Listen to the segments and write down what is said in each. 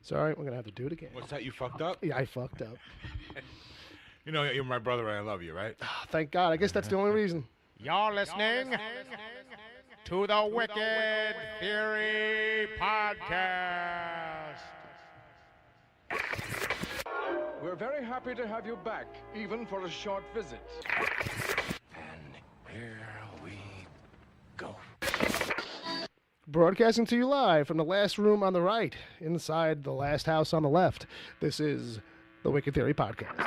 Sorry, we're gonna have to do it again. What's that? You fucked up? Yeah, I fucked up. You know, you're my brother and I love you, right? Thank God. I guess that's the only reason. You're listening to the Wicked Theory Podcast. We're very happy to have you back, even for a short visit. And here we go. Broadcasting to you live from the last room on the right, inside the last house on the left. This is the Wicked Theory Podcast.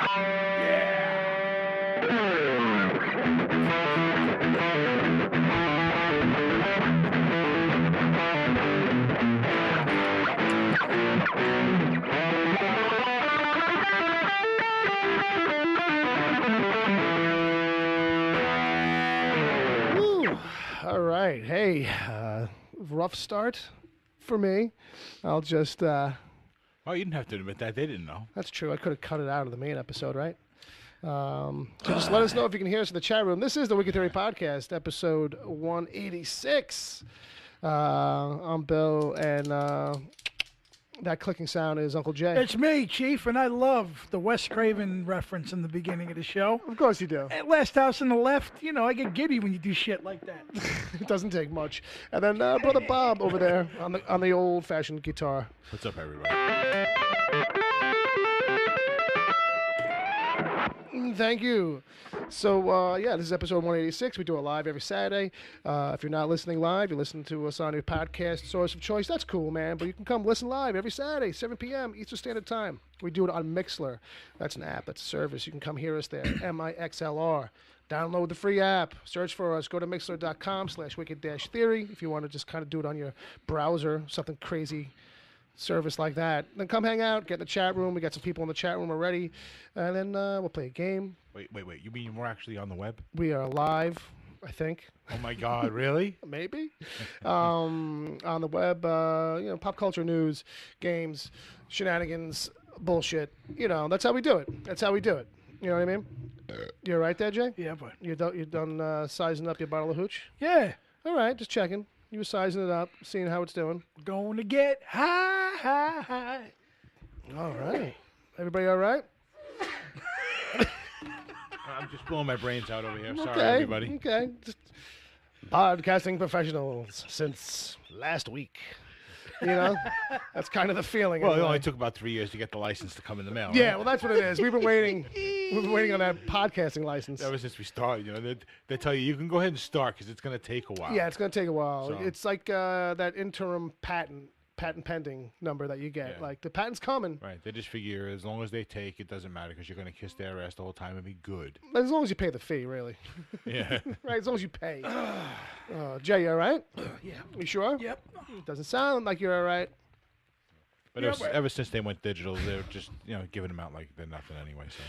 Woo. All right. Hey, rough start for me. I'll just... Oh, you didn't have to admit that. They didn't know. That's true. I could have cut it out of the main episode, right? So just let us know if you can hear us in the chat room. This is the Wicked Theory Podcast, episode 186. I'm Bill, and that clicking sound is Uncle Jay. It's me, Chief, and I love the Wes Craven reference in the beginning of the show. Of course you do. At Last House on the Left, you know, I get giddy when you do shit like that. It doesn't take much. And then Brother Bob over there on the old-fashioned guitar. What's up, everybody? Thank you. So, yeah, this is episode 186. We do it live every Saturday. If you're not listening live, you're listening to us on your podcast source of choice. That's cool, man. But you can come listen live every Saturday, 7 p.m. Eastern Standard Time. We do it on Mixlr. That's an app. That's a service. You can come hear us there. MIXLR. Download the free app. Search for us. Go to mixlr.com/wicked-theory if you want to just kind of do it on your browser, something crazy service like that. Then come hang out, get in the chat room. We got some people in the chat room already. And then we'll play a game. Wait. You mean we're actually on the web? We are live, I think. Oh, my God. Really? Maybe. On the web, pop culture news, games, shenanigans, bullshit. You know, that's how we do it. You know what I mean? You all right there, Jay? Yeah, but... You done sizing up your bottle of hooch? Yeah. All right, just checking. You were sizing it up, seeing how it's doing. Going to get high. All right. Everybody all right? I'm just blowing my brains out over here. Sorry, Okay, everybody. Okay. Just podcasting professionals since last week. You know? That's kind of the feeling. Well, it anyway. only took about 3 years to get the license to come in the mail. Yeah, right? well, that's what it is. We've been waiting. We've been waiting on that podcasting license. Ever since we started, you know, they tell you can go ahead and start because it's going to take a while. Yeah, it's going to take a while. So- It's like that interim patent pending number that you get. Yeah. Like, the patent's coming. Right. They just figure as long as they take, it doesn't matter because you're going to kiss their ass the whole time and be good. As long as you pay the fee, really. Yeah. Right, as long as you pay. Jay, you all right? Yeah. You sure? Yep. Doesn't sound like you're all right. But ever since they went digital, they're just, giving them out like they're nothing anyway. So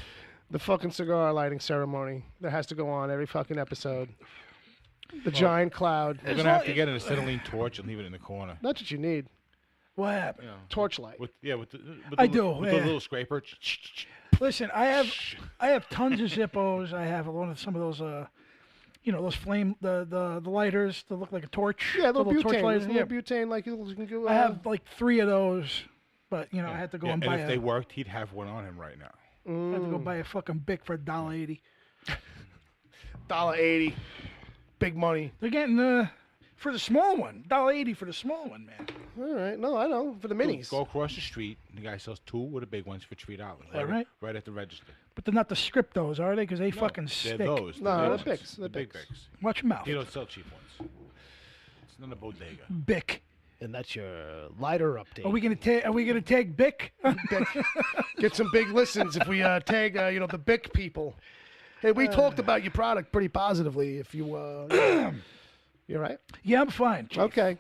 The fucking cigar lighting ceremony that has to go on every fucking episode. The giant cloud. we're going to have to get an acetylene torch and leave it in the corner. That's what you need. What happened? You know, Torchlight. with the I do, with yeah. the little scraper. Listen, I have tons of Zippos. I have some of those, those flame, the lighters that look like a torch. Yeah, little torch butane. lighters. Little Yeah. butane, like you can go. I have like 3 of those, but, I had to go and and buy if they worked, he'd have one on him right now. I had to go buy a fucking Bic for $1.80. $1.80. Big money. They're getting for the small one, $1.80 for the small one, man. All right. No, I know. For the minis. Go across the street. The guy sells 2 with the big ones for $3. right? Right at the register. But they're not the Scriptos, are they? Because they fucking They're stick. those. No, the they're big ones. Bics. The They're big Bics. Bics. Watch your mouth. They don't sell cheap ones. It's not a bodega. Bic. And that's your lighter update. Are we gonna tag Bic? Get some big listens if we tag the Bic people. Hey, we talked about your product pretty positively. If you you're right. Yeah, I'm fine. Chief. Okay.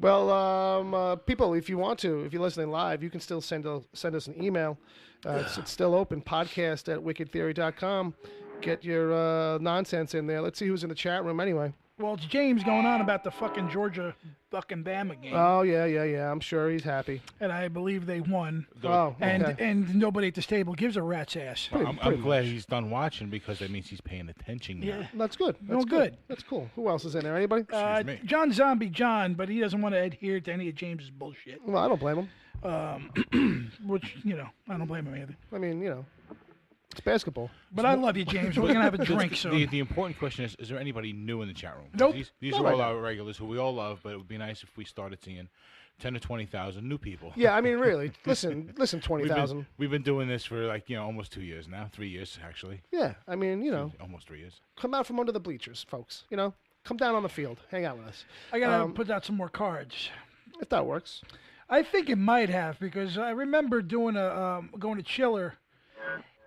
Well, people, if you're listening live, you can still send us an email. It's still open. podcast@wickedtheory.com. Get your nonsense in there. Let's see who's in the chat room anyway. Well, it's James going on about the fucking Georgia fucking Bama game, Oh yeah. I'm sure he's happy. and I believe they won. Oh, And okay. and nobody at this table gives a rat's ass. I'm glad he's done watching because that means he's paying attention now. Yeah. That's good. No That's good. That's cool. Who else is in there? Anybody? Excuse me. John Zombie John, but he doesn't want to adhere to any of James's bullshit. Well, I don't blame him. Which I don't blame him either. I mean, it's basketball. But I love you, James. We're gonna have a drink soon. The important question is there anybody new in the chat room? Nope. These Not are right all now. our regulars who we all love, but it would be nice if we started seeing 10 to 20,000 new people. Yeah, I mean, really. Listen, 20,000. We've been doing this for almost 2 years now, 3 years actually. Yeah, I mean, Almost 3 years. come out from under the bleachers, folks. Come down on the field, hang out with us. I gotta put out some more cards. If that works. I think it might have because I remember doing going to Chiller,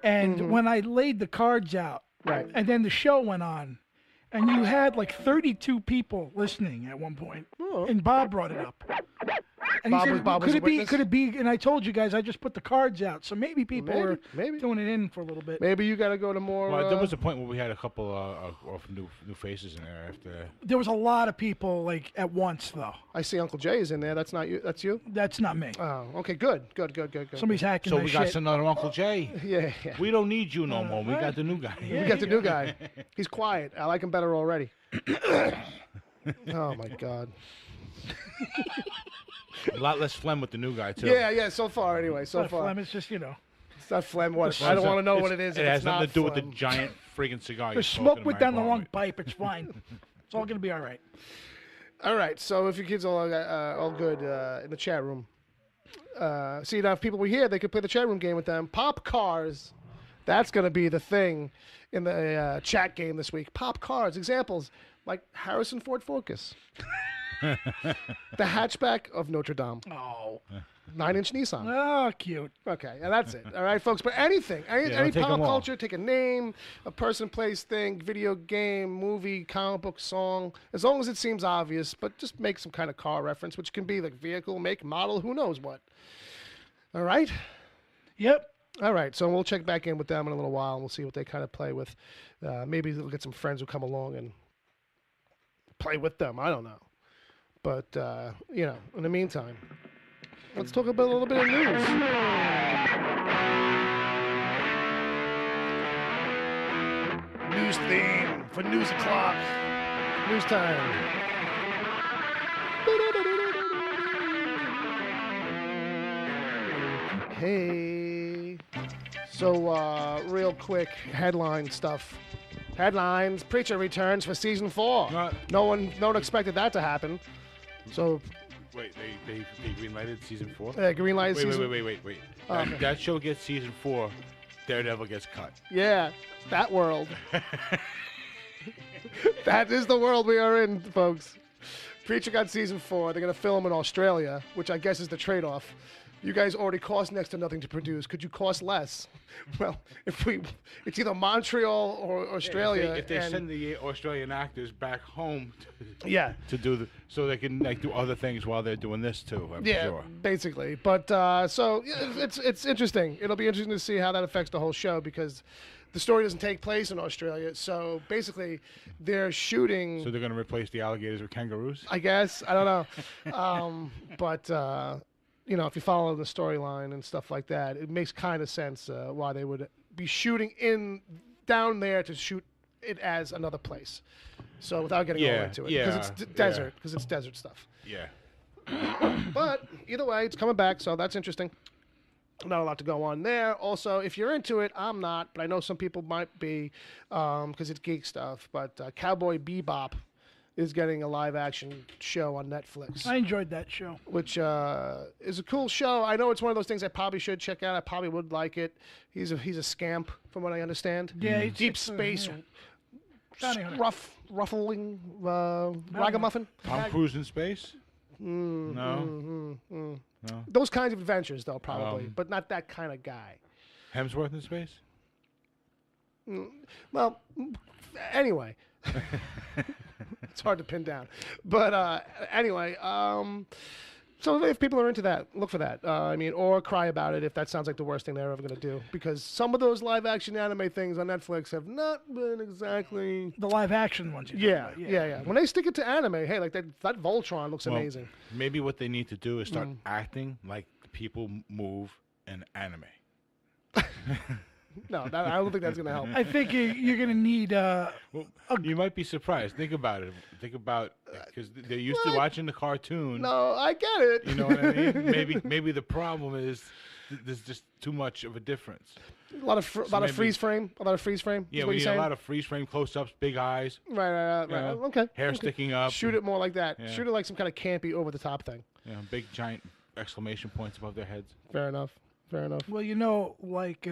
and when I laid the cards out, Right. and then the show went on, and you had like 32 people listening at one point, Oh. and Bob brought it up. And Bob he was- said, Bob was "Could a it be? witness? Could it be?" And I told you guys I just put the cards out, so maybe people were Maybe. doing it in for a little bit. Maybe you got to go to more. Well, there was a point where we had a couple of new faces in there after. There was a lot of people like at once though. I see Uncle Jay is in there. That's not you. That's you. That's not me. Oh, okay. Good. Somebody's hacking So my we got shit. another Uncle Jay. Yeah. We don't need you no more. We got the new guy. We got the new guy. He's quiet. I like him better already. Oh my God. A lot less phlegm with the new guy too. Yeah. So far, anyway. So Not far, phlegm, it's just it's not phlegm. What? I don't want to know what it is. It if has it's nothing not to do with phlegm. the giant friggin' cigar. the you're smoke smoking in went my down the wrong apartment. pipe. It's fine. It's all gonna be all right. All right. So if your kids are all good in the chat room, see now if people were here, they could play the chat room game with them. Pop cars. That's going to be the thing in the chat game this week. Pop cars. Examples like Harrison Ford Focus, the hatchback of Notre Dame, Oh, 9-inch Nissan. oh, cute. Okay, and that's it. All right, folks. But anything, any take pop 'em all. culture, take a name, a person, place, thing, video game, movie, comic book, song, as long as it seems obvious, but just make some kind of car reference, which can be like vehicle, make, model, who knows what. All right? Yep. All right, so we'll check back in with them in a little while, and we'll see what they kind of play with. Maybe they'll get some friends who come along and play with them. I don't know. But, in the meantime, let's talk about a little bit of news. News theme for news o'clock. News time. Hey. So, real quick, headline stuff. Headlines. Preacher returns for season 4. No one expected that to happen. So, Wait, they greenlighted season 4? green light Wait, season. wait. Okay. That show gets season 4. Daredevil gets cut. Yeah, that world. That is the world we are in, folks. Preacher got season 4. They're going to film in Australia, which I guess is the trade-off. You guys already cost next to nothing to produce. Could you cost less? Well, it's either Montreal or Australia. If they and- send the Australian actors back home yeah, to do so they can do other things while they're doing this too. I'm yeah, sure. basically. But so yeah, it's interesting. It'll be interesting to see how that affects the whole show because the story doesn't take place in Australia. So basically, they're shooting. So they're going to replace the alligators with kangaroos. I guess I don't know, but if you follow the storyline and stuff like that, it makes kind of sense why they would be shooting down there to shoot it as another place. So without getting all into it, because it's desert, because it's desert stuff. Yeah. But either way, it's coming back, so that's interesting. Not a lot to go on there. Also, if you're into it, I'm not, but I know some people might be because it's geek stuff. But Cowboy Bebop is getting a live-action show on Netflix. I enjoyed that show. Which is a cool show. I know it's one of those things I probably should check out. I probably would like it. He's a scamp, from what I understand. Yeah, he's Deep space, Bounty hunter. ruffling ragamuffin. Tom Cruise in space? No. Those kinds of adventures, though, probably, but not that kind of guy. Hemsworth in space? Well, anyway. It's hard to pin down. But anyway, so if people are into that, look for that. Or cry about it if that sounds like the worst thing they're ever going to do. Because some of those live-action anime things on Netflix have not been exactly... The live action ones. Yeah. When they stick it to anime, hey, like that Voltron looks amazing. Maybe what they need to do is start acting like people move in anime. No, I don't think that's going to help. I think you're going to need. Well, you might be surprised. Think about it. Think about because they're used to watching the cartoon. No, I get it. You know what I mean? Maybe the problem is there's just too much of a difference. A lot of freeze frame. A lot of freeze frame. Yeah, we need a lot of freeze frame close-ups, big eyes. Right. Okay. Hair sticking up. Shoot it more like that. Yeah. Shoot it like some kind of campy, over-the-top thing. Yeah, big giant exclamation points above their heads. Fair enough. Well, like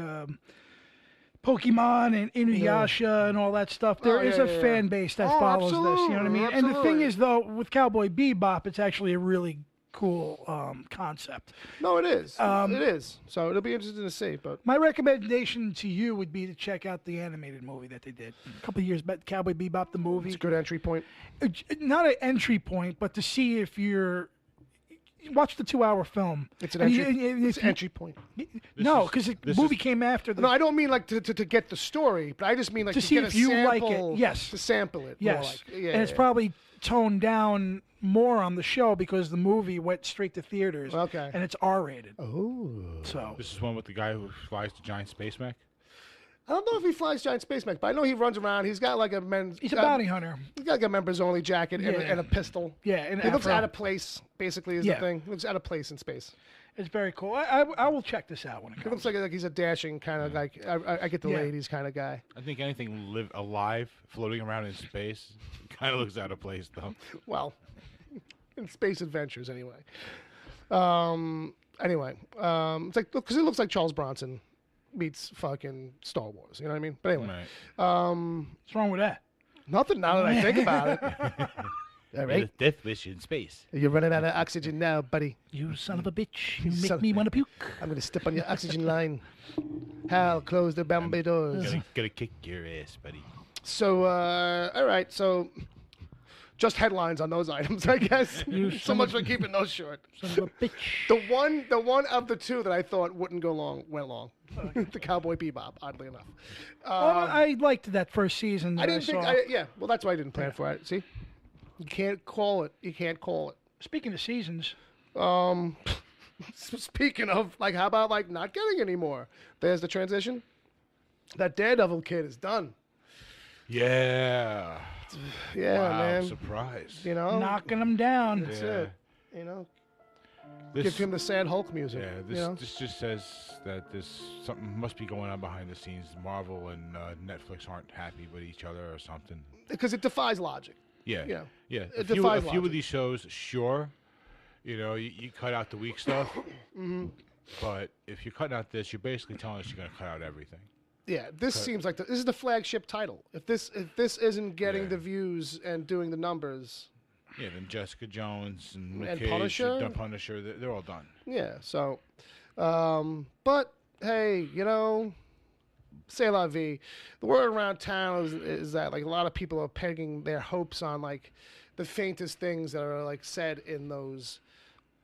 Pokemon and Inuyasha and all that stuff. There is a fan base that follows this. You know what I mean? Absolutely. And the thing is, though, with Cowboy Bebop, it's actually a really cool concept. No, it is. It is. So it'll be interesting to see. But my recommendation to you would be to check out the animated movie that they did a couple of years back, Cowboy Bebop, the movie. it's a good entry point. Not an entry point, but to see if you're... Watch the 2-hour film. It's an entry point. No, because the movie came after the... No, I don't mean like to get the story, but I just mean like to to see get if a you sample, like it. Yes. To sample it. Yes. More like. Yeah, and it's probably toned down more on the show because the movie went straight to theaters. Okay. And it's R-rated. Oh. So This is one with the guy who flies the giant space mech. I don't know if he flies giant space mech, but I know he runs around. He's got like he's a bounty hunter. He's got like a members only jacket and a pistol. Yeah, and he looks afro. out of place. Basically, is the thing. He looks out of place in space. It's very cool. I will check this out when it He comes. looks like he's a dashing kind of like I get the Yeah. ladies kind of guy. I think anything live alive floating around in space kind of looks out of place, though. Well, in space adventures anyway. It's like because it looks like Charles Bronson meets fucking Star Wars. You know what I mean? But anyway, Right. What's wrong with that? nothing now that I think about it. All right, Death wish in space. you're running out of oxygen now, buddy. You son of a bitch! You Son- make me want to puke. I'm gonna step on your oxygen line. Hal, close the Bombay doors. Gonna kick your ass, buddy. So, all right. So, just headlines on those items, I guess. So much for keeping those short. Son of a bitch. The one of the two that I thought wouldn't go long went long. The Cowboy Bebop, oddly enough. I liked that first season. That I didn't think. saw. Yeah. Well, that's why I didn't plan for it. See, you can't call it. You can't call it. Speaking of seasons, Speaking of, like, how about like not getting any more? There's the transition. That Daredevil kid is done. Yeah. Yeah, Wow, man. surprise. You know, knocking them down. that's Yeah. it. You know, This, give him the sad Hulk music. yeah, you know? this just says that there's something must be going on behind the scenes. Marvel and Netflix aren't happy with each other or something. Because it defies logic. Yeah, Yeah. yeah. It A few defies of logic. these shows, sure. You know, you cut out the weak stuff. But if you're cutting out this, you're basically telling us you're going to cut out everything. Yeah, this seems like this is the flagship title. If this isn't getting the views and doing the numbers, Yeah, then Jessica Jones and Luke And Cage, Punisher? and Punisher, they're all done. yeah. So, but hey, you know, c'est la vie. The word around town is that like a lot of people are pegging their hopes on like the faintest things that are like said in those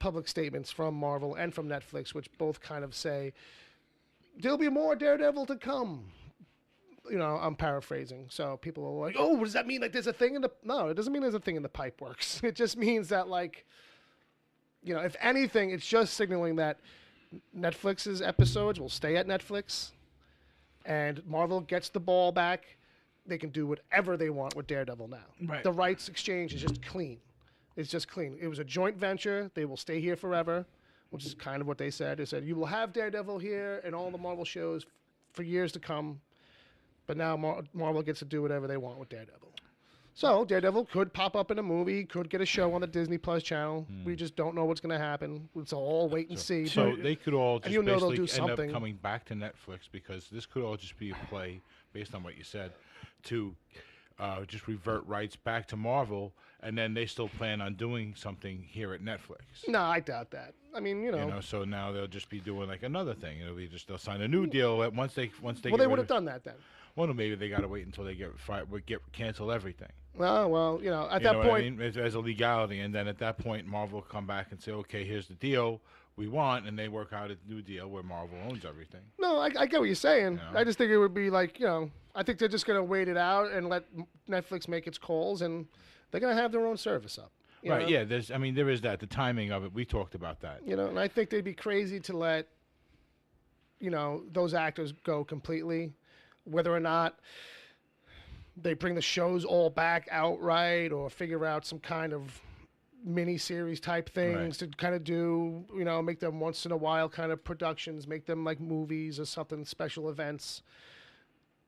public statements from Marvel and from Netflix, which both kind of say there'll be more Daredevil to come. You know, I'm paraphrasing. So people are like, "Oh, what does that mean? Like, there's a thing in the..." No, it doesn't mean there's a thing in the pipe works. It just means that, like, you know, if anything, it's just signaling that Netflix's episodes will stay at Netflix, and Marvel gets the ball back. They can do whatever they want with Daredevil now. Right. The rights exchange is just clean. It's just clean. It was a joint venture. They will stay here forever, which is kind of what they said. They said, you will have Daredevil here and all the Marvel shows for years to come. But now Marvel gets to do whatever they want with Daredevil. So Daredevil could pop up in a movie, could get a show on the Disney Plus channel. We just don't know what's going to happen. It's all wait and see. So But they could all and just you know they'll basically do end up something. coming back to Netflix because this could all just be a play, based on what you said, to just revert rights back to Marvel, and then they still plan on doing something here at Netflix. No, I doubt that. I mean, you know. So now they'll just be doing like another thing. It'll be just they'll sign a new deal once they Well, get they rid would of- have done that then. Well, no, maybe they got to wait until they get cancel everything. Oh, well, you know, at You that know what I point, mean? As a legality, and then at that point, Marvel will come back and say, "Okay, here's the deal we want," and they work out a new deal where Marvel owns everything. no, I get what you're saying. Yeah. I just think it would be like, you know, I think they're just going to wait it out and let Netflix make its calls, and they're going to have their own service up. You Right? know? Yeah. There is that. The timing of it. We talked about that. You know, and I think they'd be crazy to let, those actors go completely, whether or not they bring the shows all back outright or figure out some kind of mini-series type things to kind of do, make them once in a while kind of productions, make them like movies or something, special events.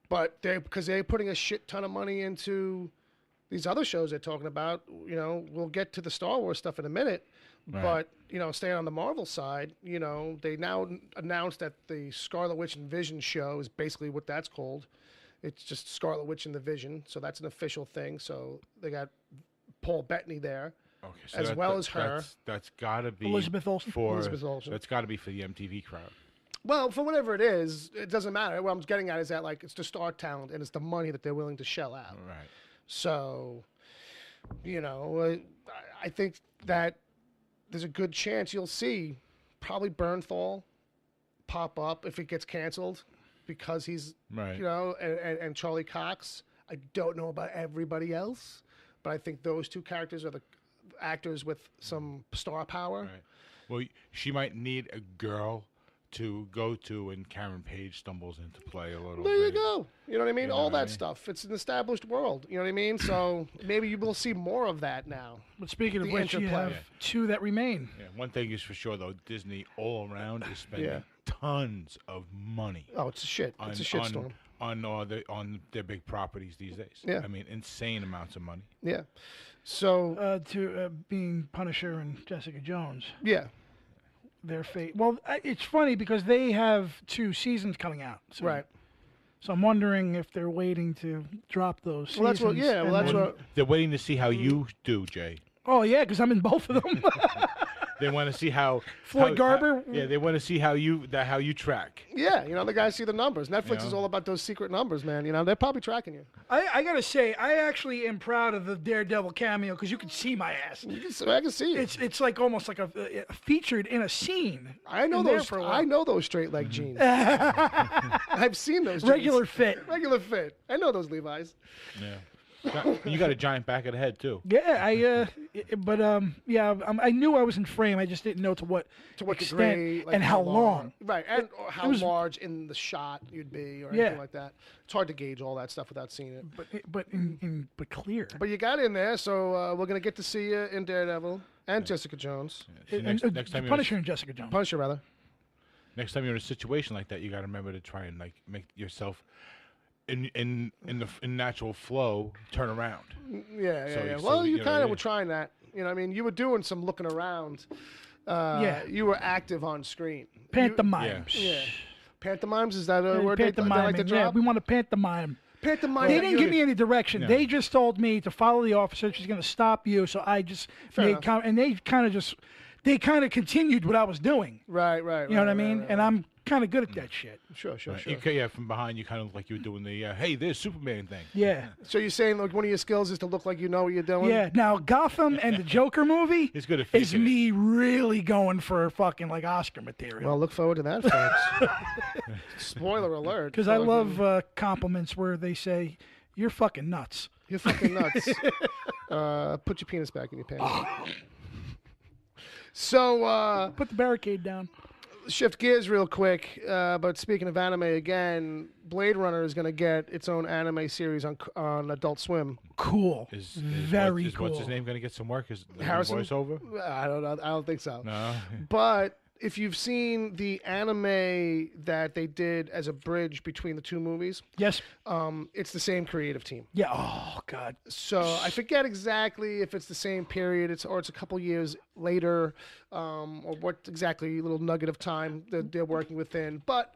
But because they're putting a shit ton of money into these other shows they're talking about, we'll get to the Star Wars stuff in a minute. Right. But, staying on the Marvel side, they now announced that the Scarlet Witch and Vision show is basically what that's called. It's just Scarlet Witch and the Vision, so that's an official thing. So they got Paul Bettany there, so as her. That's got to be Elizabeth Olsen. That's got to be for the MTV crowd. Well, for whatever it is, it doesn't matter. What I'm getting at is that it's the star talent and it's the money that they're willing to shell out. Right. So, I think that there's a good chance you'll see probably Bernthal pop up if it gets canceled because he's, and Charlie Cox. I don't know about everybody else, but I think those two characters are the actors with some star power. Right. Well, she might need a girl to go to, and Karen Page stumbles into play a little bit. There you go. You know what I mean? All that stuff. It's an established world. You know what I mean? So maybe you will see more of that now. But speaking of which, you have two that remain. Yeah. One thing is for sure, though, Disney all around is spending tons of money. Oh, it's a shit. It's a shitstorm. On their big properties these days. Yeah. I mean, insane amounts of money. Yeah. So to being Punisher and Jessica Jones. Yeah. Their fate. Well, it's funny because they have 2 seasons coming out. So, right. So I'm wondering if they're waiting to drop those seasons. Well, that's what. Yeah. Well, that's what. They're waiting to see how you do, Jay. Oh yeah, because I'm in both of them. They want to see how Floyd Garber. They want to see how you track. Yeah, the guys see the numbers. Netflix is all about those secret numbers, man. They're probably tracking you. I gotta say, I actually am proud of the Daredevil cameo because you can see my ass. I can see it. It's like almost like a featured in a scene. I know those. I know those straight leg jeans. I've seen those. Regular fit. Regular fit. I know those Levi's. Yeah. You got a giant back of the head too. Yeah, I knew I was in frame. I just didn't know to what extent degree, and how long. Right, and how large in the shot you'd be, or anything like that. It's hard to gauge all that stuff without seeing it. But clear. But you got in there, so we're gonna get to see you in Daredevil and Jessica Jones. Yeah. Next time Punisher and Jessica Jones. Punisher, rather. Next time you're in a situation like that, you got to remember to try and make yourself. In natural flow, turn around. Yeah. Well, you kind of were trying that. You were doing some looking around. You were active on screen. Pantomimes. Pantomimes, is that a word they like to drop? Yeah, we want to pantomime. Pantomime. They didn't give me any direction. No. They just told me to follow the officer. She's going to stop you. So I just and they kind of continued what I was doing. Right. You know what I mean? And I'm kind of good at that shit. Sure. From behind, you kind of look like you were doing the hey, there's Superman thing. Yeah. So you're saying like one of your skills is to look like you know what you're doing? Yeah. Now Gotham and the Joker movie is me really going for fucking like Oscar material. Well, look forward to that, folks. Spoiler alert. Because I love compliments where they say, "You're fucking nuts." You're fucking nuts. Put your penis back in your pants. So put the barricade down. Shift gears real quick, but speaking of anime again, Blade Runner is going to get its own anime series on Adult Swim. Cool. Very cool. What's his name going to get some work? Is Harrison voiceover? I don't know. I don't think so. No. But if you've seen the anime that they did as a bridge between the 2 movies, yes, it's the same creative team. Yeah. Oh God. So I forget exactly if it's the same period, it's a couple years later, or what exactly little nugget of time that they're working within, but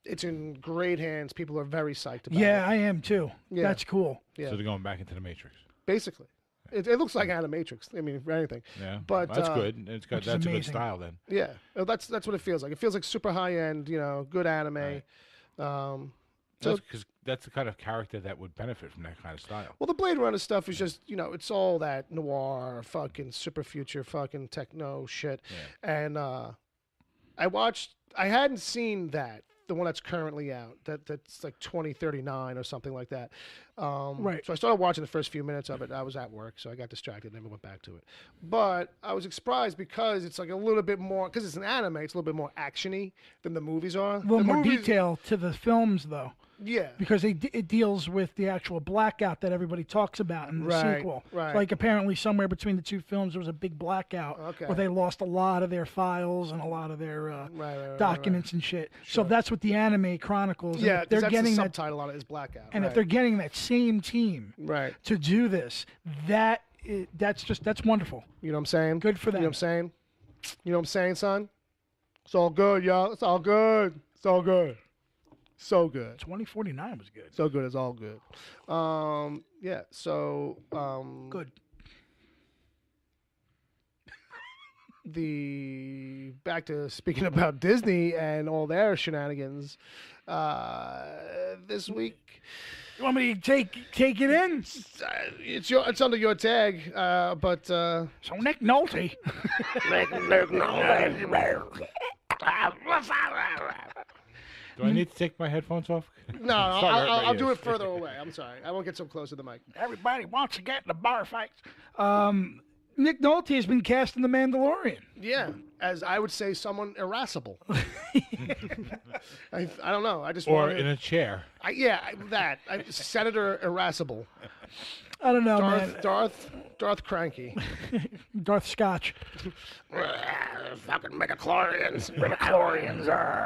it's in great hands. People are very psyched about it. Yeah, I am too. Yeah. That's cool. Yeah. So they're going back into the Matrix. Basically. It looks like Animatrix. I mean, for anything. Yeah, but that's good. That's a good style then. Yeah, that's what it feels like. It feels like super high end, good anime. Right. Because that's the kind of character that would benefit from that kind of style. Well, the Blade Runner stuff is just it's all that noir, fucking super future, fucking techno shit. Yeah. And I hadn't seen that the one that's currently out. That's like 2039 or something like that. Right. So I started watching the first few minutes of it. I was at work, so I got distracted and never went back to it. But I was surprised because it's like a little bit more, because it's an anime, it's a little bit more actiony than the movies are. A little The more movies- detail to the films, though. Yeah. Because it deals with the actual blackout that everybody talks about in the Right, sequel. right. Like apparently somewhere between the two films there was a big blackout Okay. where they lost a lot of their files and a lot of their right, documents and shit. So that's what the anime Chronicles. and Yeah, if they're that's getting the that, subtitle on it is Blackout. and right. if they're getting that same team Right. to do this, that's wonderful. You know what I'm saying? Good for You know them. what I'm saying? You know what I'm saying, son? It's all good, y'all. It's all good. It's all good. So good. 2049 was good. So good. It's all good. Yeah. So. Good. Back to speaking about Disney and all their shenanigans. This week, You want me to take it in? it's under your tag, but So Nick Nolte. Do I need to take my headphones off? no, It's not hurt my I'll do ears. it further away. I'm sorry, I won't get so close to the mic. Everybody wants to get in the bar fights. Nick Nolte has been cast in The Mandalorian. Yeah, as I would say, someone irascible. I don't know. I just Or wanted- in a chair. Senator irascible. I don't know, man. Darth Cranky. Darth Scotch. Fucking midichlorians.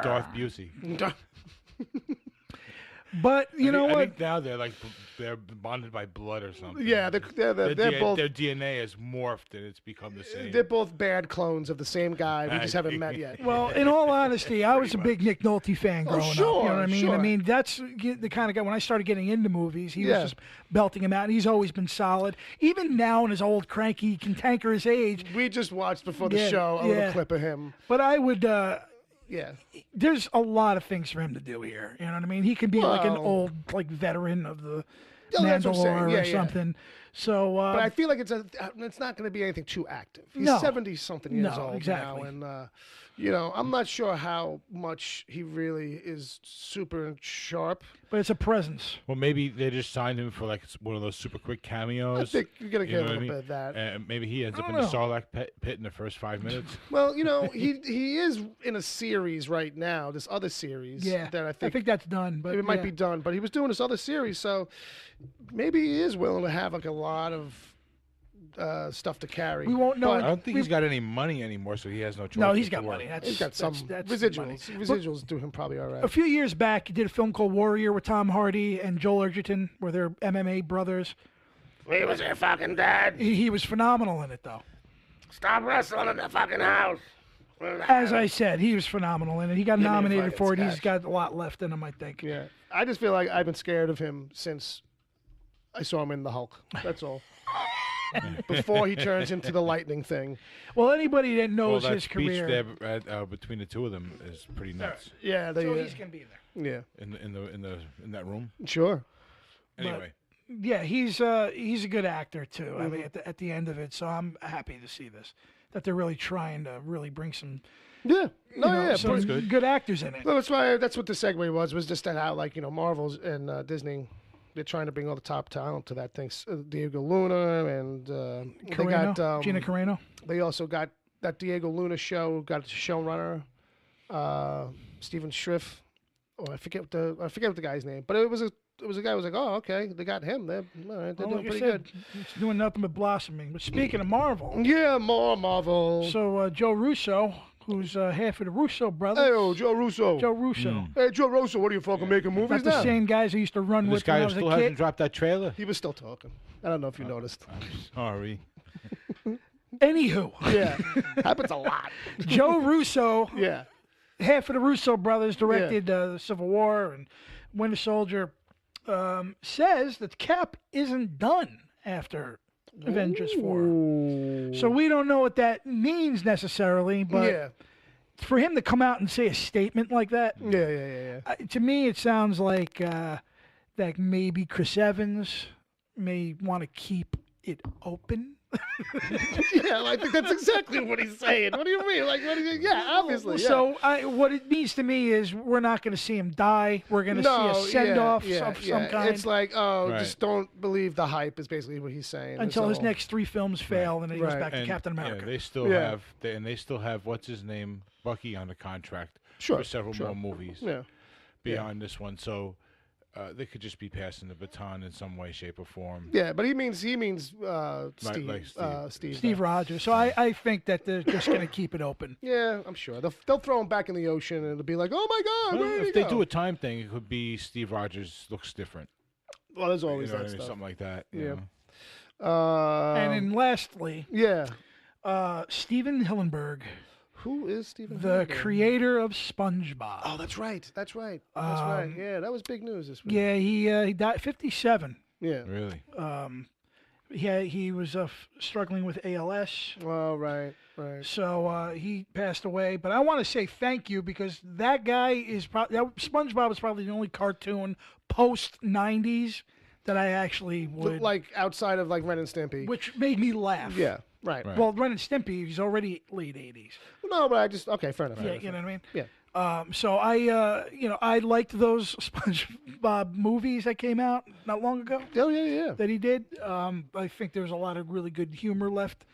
Darth Busey. But you know I what? think now they're bonded by blood or something. Yeah, they're both Their DNA has morphed and it's become the same. they're both bad clones of the same guy. We just haven't met yet. Well, in all honesty, I was a big Nick Nolte fan growing up. You know what I mean? sure. I mean, that's the kind of guy. When I started getting into movies, he Yeah. was just belting him out, and he's always been solid. Even now, in his old cranky, cantankerous age. We just watched before the Yeah, show a little yeah. clip of him. But I would. Yeah. There's a lot of things for him to do here. You know what I mean? He could be like an Well- old veteran of the Yeah, that's what I'm saying. Mandalore Yeah, or yeah. something. So, But I feel like it's not going to be anything too active. He's No. 70-something years No, old exactly. now, and I'm not sure how much he really is super sharp. but it's a presence. Well, maybe they just signed him for like one of those super quick cameos. I think you're going to You get know a what I little mean? bit of that. And maybe he ends I up in don't the know. Sarlacc pit in the first 5 minutes. Well, he is in a series right now. This other series Yeah, that I I think think that's done. But it might yeah. be done. But he was doing this other series, so maybe he is willing to have like a lot of stuff to carry. We won't know But I don't think he's got any money anymore, so he has no choice. No, but he's to got work. money. That's, he's got some that's residuals. money. Residuals do him probably all right. A few years back, he did a film called Warrior with Tom Hardy and Joel Edgerton, where they're MMA brothers. He was your fucking dad. He was phenomenal in it, though. Stop wrestling in the fucking house. As I said, he was phenomenal in it. He got me a nominated fucking for it. He's scotch. got a lot left in him, I think. Yeah, I just feel like I've been scared of him since I saw him in the Hulk. That's all. Before he turns into the lightning thing. Well, anybody that Well, knows that his speech career, there between the two of them is pretty nuts. Yeah, they. so he's gonna be there. yeah, In that room. sure. Anyway, Yeah, he's a good actor too. I mean, Mm-hmm. at the end of it, so I'm happy to see this. That they're really trying to really bring some, Yeah, no, yeah. some but- good actors in it. Well, that's what the segue was just that how Marvel's and Disney, they're trying to bring all the top talent to that thing. Diego Luna and they Carreno, got Gina Carreno. They also got that Diego Luna show. Got a showrunner, Stephen Schriff. Oh, I forget what the guy's name, but it was a guy who was like, oh, okay, they got him. They're all right. They're Well, doing like I pretty said, it's doing nothing but blossoming. But speaking of Marvel, good. Yeah, more Marvel. so Joe Russo, who's half of the Russo brothers. Hey, Joe Russo. Joe Russo. Hey, Joe Russo, what are you fucking making movies Not the now? same guys I used to run this with when I guy was still a hasn't kid. dropped that trailer. He was still talking. I don't know if you noticed. Sorry. Anywho, Yeah, happens a lot. Joe Russo, Yeah. half of the Russo brothers, directed the Civil War and Winter Soldier, says that Cap isn't done after Avengers 4. So we don't know what that means necessarily, but Yeah. for him to come out and say a statement like that, Yeah. to me it sounds like that maybe Chris Evans may want to keep it open. Yeah, I think that's exactly what he's saying. What do you mean? Like, what do you? Yeah, obviously. Yeah. So what it means to me is we're not going to see him die. We're going to see a send-off of some kind. It's like, just don't believe the hype is basically what he's saying. Until his next 3 films fail, and then he goes back to And, Captain America. Yeah, they still have what's his name, Bucky, on the contract for several more movies beyond this one. So they could just be passing the baton in some way, shape, or form. Yeah, but he means Steve Rogers. So I think that they're just going to keep it open. Yeah, I'm sure they'll throw him back in the ocean, and it'll be like, oh my God, Well, where did if he they go? do a time thing, it could be Steve Rogers looks different. Well, there's always You know that what I mean? stuff. Something like that. Yeah. You know? And then lastly, Steven Hillenburg, who is Steven? the Hillenburg? creator of SpongeBob. Oh, that's right. That's right. Yeah, that was big news this week. Yeah, he died 57. Yeah. Really? He was struggling with ALS. Oh, right. So he passed away. But I want to say thank you because that guy is SpongeBob is probably the only cartoon post 90s that I actually would Like outside of like Ren and Stimpy. which made me laugh. Yeah. Right. Well, Ren and Stimpy, he's already late 80s. No, but fair enough. Yeah, you know what I mean? Yeah. So I liked those SpongeBob movies that came out not long ago. Oh yeah. That he did. I think there's a lot of really good humor left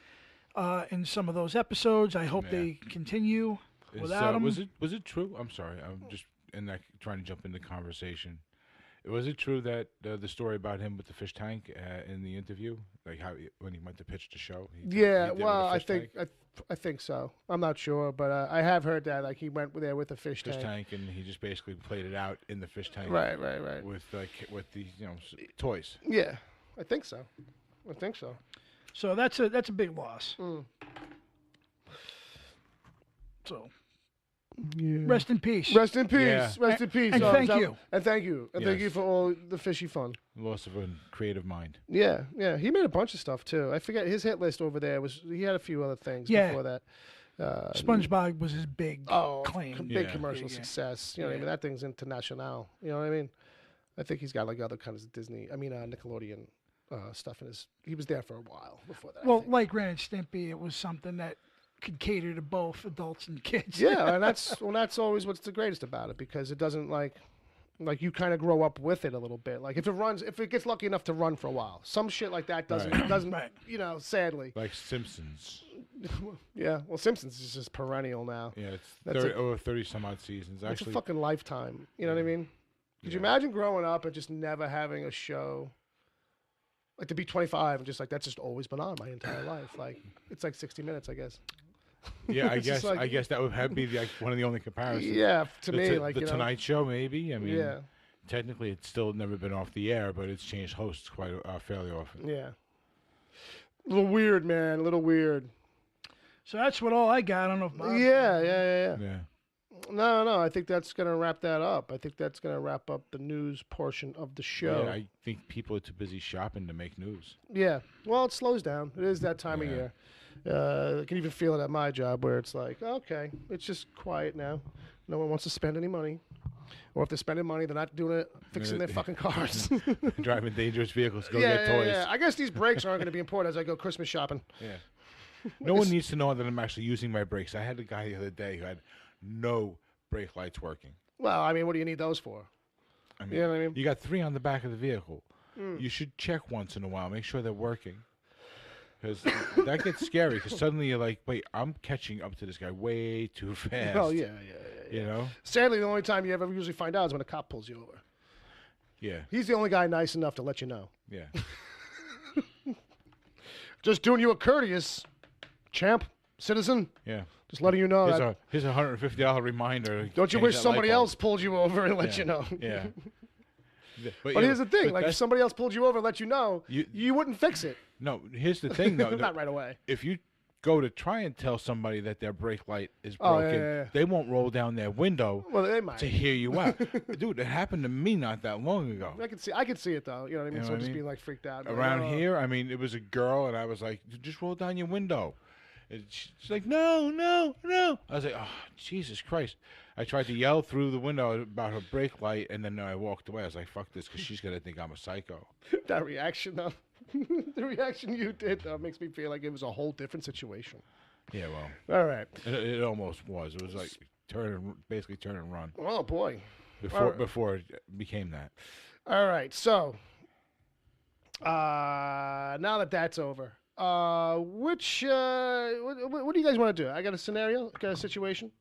in some of those episodes. I hope they continue without him. Was it true? I'm sorry. I'm just trying to jump in the conversation. Was it true that the story about him with the fish tank in the interview, like when he went to pitch the show? I think so. I'm not sure, but I have heard that like he went there with a fish tank, and he just basically played it out in the fish tank. Right. With the toys. Yeah, I think so. So that's a big loss. So rest in peace. Rest in peace. Yeah. Rest in peace. And thank you. And thank you. And thank you for all the fishy fun. Loss of a creative mind. Yeah. He made a bunch of stuff too. I forget his hit list over there he had a few other things before that. SpongeBob was his big claim. Big commercial success. You know what I mean? That thing's international. You know what I mean? I think he's got like other kinds of Nickelodeon stuff in his. He was there for a while before that. Well, like Ren and Stimpy, it was something that could cater to both adults and kids. Yeah, and that's always what's the greatest about it because it doesn't like you kind of grow up with it a little bit. Like if it gets lucky enough to run for a while, some shit like that doesn't sadly. Like Simpsons. Yeah, well, Simpsons is just perennial now. Yeah, it's over 30 some odd seasons. It's a fucking lifetime. You know what I mean? Could you imagine growing up and just never having a show? Like to be 25 and just like that's just always been on my entire life. Like it's like 60 Minutes, I guess. Yeah, I guess that would be one of the only comparisons. Yeah, to me, the Tonight Show, maybe. I mean, technically, it's still never been off the air, but it's changed hosts quite fairly often. Yeah, a little weird, man. A little weird. So that's all I got. I don't know if Bob. Yeah. No. I think that's gonna wrap that up. I think that's gonna wrap up the news portion of the show. Yeah, I think people are too busy shopping to make news. Yeah. Well, it slows down. It is that time of year. I can even feel it at my job where it's like, okay, it's just quiet now. No one wants to spend any money. Or if they're spending money, they're not doing it fixing their fucking cars. Driving dangerous vehicles, get toys. Yeah. I guess these brakes aren't going to be important as I go Christmas shopping. Yeah. No one needs to know that I'm actually using my brakes. I had a guy the other day who had no brake lights working. Well, I mean, what do you need those for? I mean, you know what I mean? You got 3 on the back of the vehicle. You should check once in a while, make sure they're working. Because that gets scary. Because suddenly you're like, wait, I'm catching up to this guy way too fast. Oh yeah. You know. Sadly, the only time you ever usually find out is when a cop pulls you over. Yeah. He's the only guy nice enough to let you know. Yeah. Just doing you a courteous, champ, citizen. Yeah. Just letting you know that. Here's a $150 reminder. Don't you wish somebody else pulled you over and let you know? Yeah. But here's the thing: like if somebody else pulled you over and let you know, you wouldn't fix it. No, here's the thing though. Not right away. If you go to try and tell somebody that their brake light is broken, they won't roll down their window they might. to hear you out. Dude, it happened to me not that long ago. I could see it though. You know what I mean? So just being like freaked out. Around here, I mean, it was a girl, and I was like, just roll down your window. And she's like, no. I was like, oh, Jesus Christ. I tried to yell through the window about her brake light, and then I walked away. I was like, fuck this, because she's going to think I'm a psycho. That reaction, though. The reaction you did makes me feel like it was a whole different situation. Yeah, well, All right. it almost was. It was like basically turn and run Oh boy. before it became that. All right. So now that that's over, what do you guys want to do? I got a scenario. Got a situation.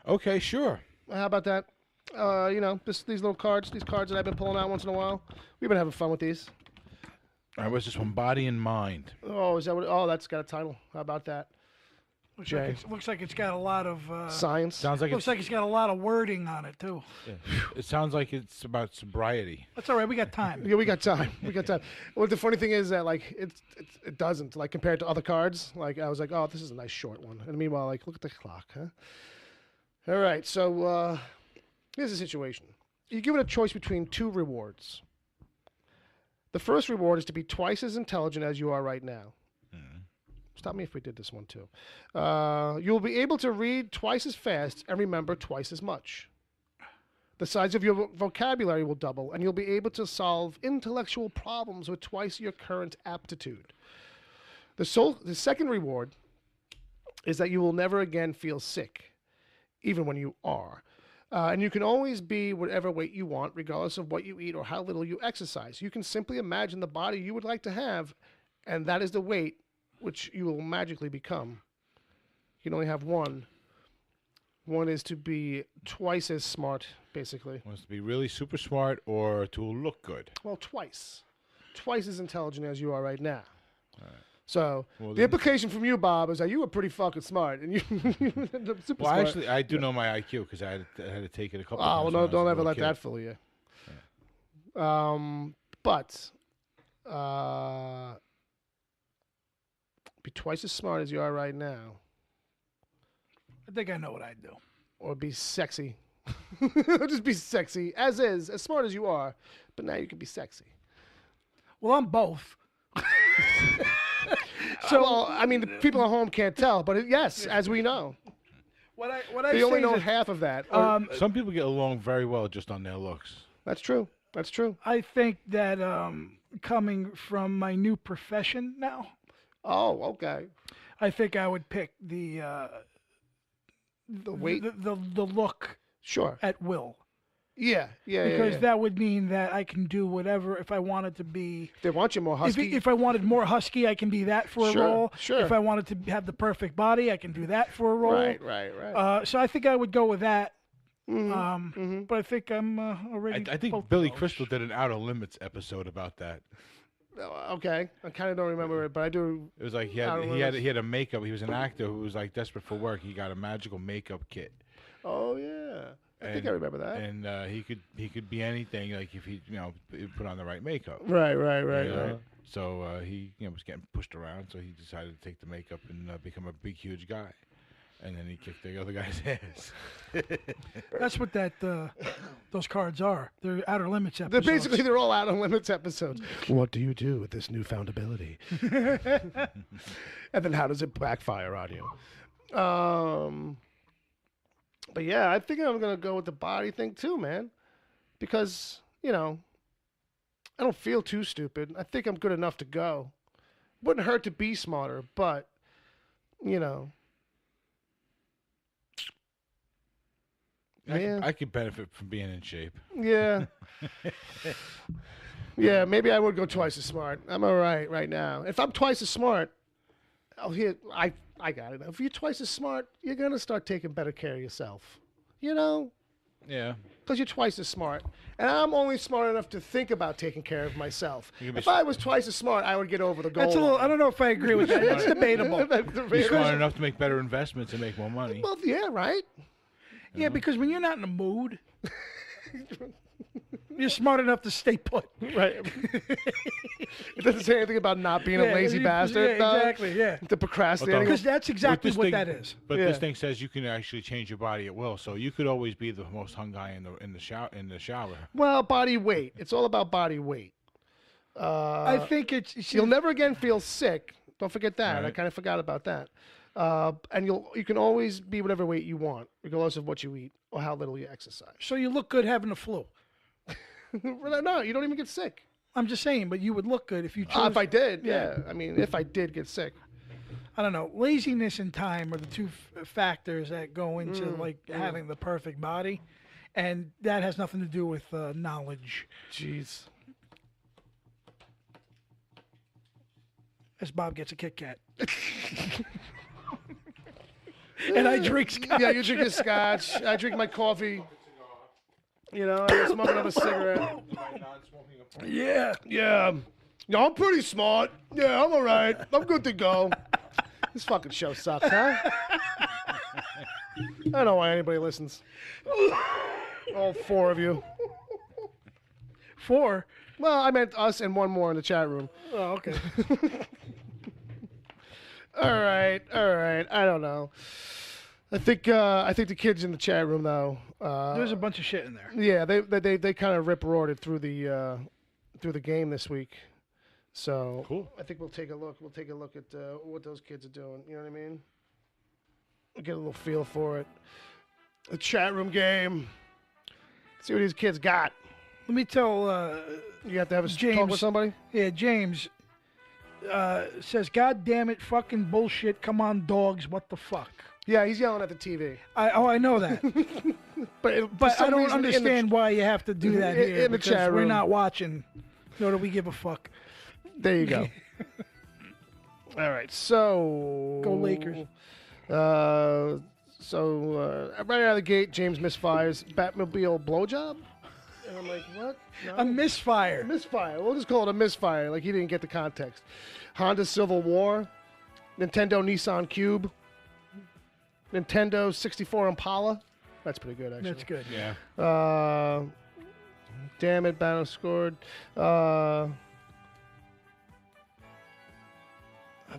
Okay, sure. How about that? These little cards, these cards that I've been pulling out once in a while. We've been having fun with these. I was just from body and mind. Oh, is that what? Oh, that's got a title. How about that? Looks like it's got a lot of Science. Sounds like looks like it's got a lot of wording on it too. it sounds like it's about sobriety. That's all right. We got time. Yeah, we got time. We got time. Well, the funny thing is that like it doesn't like compared to other cards. Like I was like, oh, this is a nice short one. And meanwhile, like look at the clock, huh? All right. So here's the situation. You're given a choice between two rewards. The first reward is to be twice as intelligent as you are right now. Stop me if we did this one too. You'll be able to read twice as fast and remember twice as much. The size of your vocabulary will double, and you'll be able to solve intellectual problems with twice your current aptitude. The second reward is that you will never again feel sick, even when you are. And you can always be whatever weight you want, regardless of what you eat or how little you exercise. You can simply imagine the body you would like to have, and that is the weight which you will magically become. You can only have one. One is to be twice as smart, basically. Wants to be really super smart or to look good. Well, twice. Twice as intelligent as you are right now. All right. So Well, the implication from you, Bob, is that you were pretty fucking smart, and you ended up super Well, smart. actually, I do know my IQ because I had to take it a couple Oh, well, times. no, when I was don't a ever little let kid. that fool you. But be twice as smart as you are right now, I think I know what I'd do. or be sexy. Just be sexy, as is, as smart as you are, but now you can be sexy. Well, I'm both. So, well, I mean, the people at home can't tell, but yes, as we know, What I they say only is know that, half of that. Or- Some people get along very well just on their looks. that's true. That's true. I think that coming from my new profession now, Oh, okay. I think I would pick the weight? the look Sure. at will. Yeah. Because yeah. that would mean that I can do whatever. If I wanted to be, They want you more husky. if I wanted more husky, I can be that for a Sure, role. sure. If I wanted to have the perfect body, I can do that for a role. Right. So I think I would go with that. Mm-hmm. But I think I'm already. I think both Billy of those. Crystal did an Outer Limits episode about that. Okay. I kind of don't remember it, but I do. It was like he Outer had Limits. a makeup. He was an actor who was like desperate for work. He got a magical makeup kit. Oh yeah. I think I remember that. And he could be anything, like if he put on the right makeup. Right. you know? So he was getting pushed around, so he decided to take the makeup and become a big huge guy. And then he kicked the other guy's ass. That's what those cards are. They're Outer Limits They're episodes. they're all Out of Limits episodes. What do you do with this newfound ability? And then how does it backfire on you? But yeah, I think I'm gonna go with the body thing too, man. Because, I don't feel too stupid. I think I'm good enough to go. Wouldn't hurt to be smarter, but yeah. I could benefit from being in shape. Yeah. Yeah, maybe I would go twice as smart. I'm all right now. If I'm twice as smart, I got it. If you're twice as smart, you're going to start taking better care of yourself. Yeah. Because you're twice as smart. And I'm only smart enough to think about taking care of myself. You can be If I was twice as smart, I would get over the goal. That's a little. I don't know if I agree with that. That's debatable. That's Be debatable. smart enough to make better investments and make more money. Well, yeah, right? Yeah, because when you're not in the mood, you're smart enough to stay put. Right. It doesn't say anything about not being a lazy bastard. Yeah, no? exactly. Yeah. The procrastinating. Because that's exactly this what thing- that is. But Yeah. this thing says you can actually change your body at will, so you could always be the most hung guy in the shower. Well, body weight. It's all about body weight. I think it's. You'll never again feel sick. Don't forget that. I Right. kind of forgot about that. And you can always be whatever weight you want, regardless of what you eat or how little you exercise. So you look good having the flu. No, you don't even get sick. I'm just saying, but you would look good if you chose. If I did, yeah. I mean, if I did get sick. I don't know. Laziness and time are the two factors that go into having the perfect body, and that has nothing to do with knowledge. Jeez. As Bob gets a Kit Kat. And I drink scotch. Yeah, you drink your scotch. I drink my coffee. You know, I smoke another cigarette. Yeah. Yeah. No, I'm pretty smart. Yeah, I'm all right. I'm good to go. This fucking show sucks, huh? I don't know why anybody listens. All 4 of you. 4? Well, I meant us and one more in the chat room. Oh, okay. All right. I don't know. I think the kids in the chat room though. There's a bunch of shit in there. Yeah, they kind of rip-roared through the game this week. So cool. I think we'll take a look. We'll take a look at what those kids are doing. You know what I mean? We'll get a little feel for it. The chat room game. See what these kids got. Let me tell. You have to have a James, talk with somebody. Yeah, James says, "God damn it, fucking bullshit! Come on, dogs! What the fuck?" Yeah, he's yelling at the TV. I know that, but I don't understand why you have to do that here. In the because chat room. We're not watching, nor do we give a fuck. There you go. All right, so Go Lakers. Right out of the gate, James misfires Batmobile blowjob, and I'm like, what? No. A misfire. Misfire. We'll just call it a misfire. Like he didn't get the context. Honda Civil War, Nintendo Nissan Cube, Nintendo 64 Impala. That's pretty good, actually. That's good. Yeah. Damn it, Banner scored.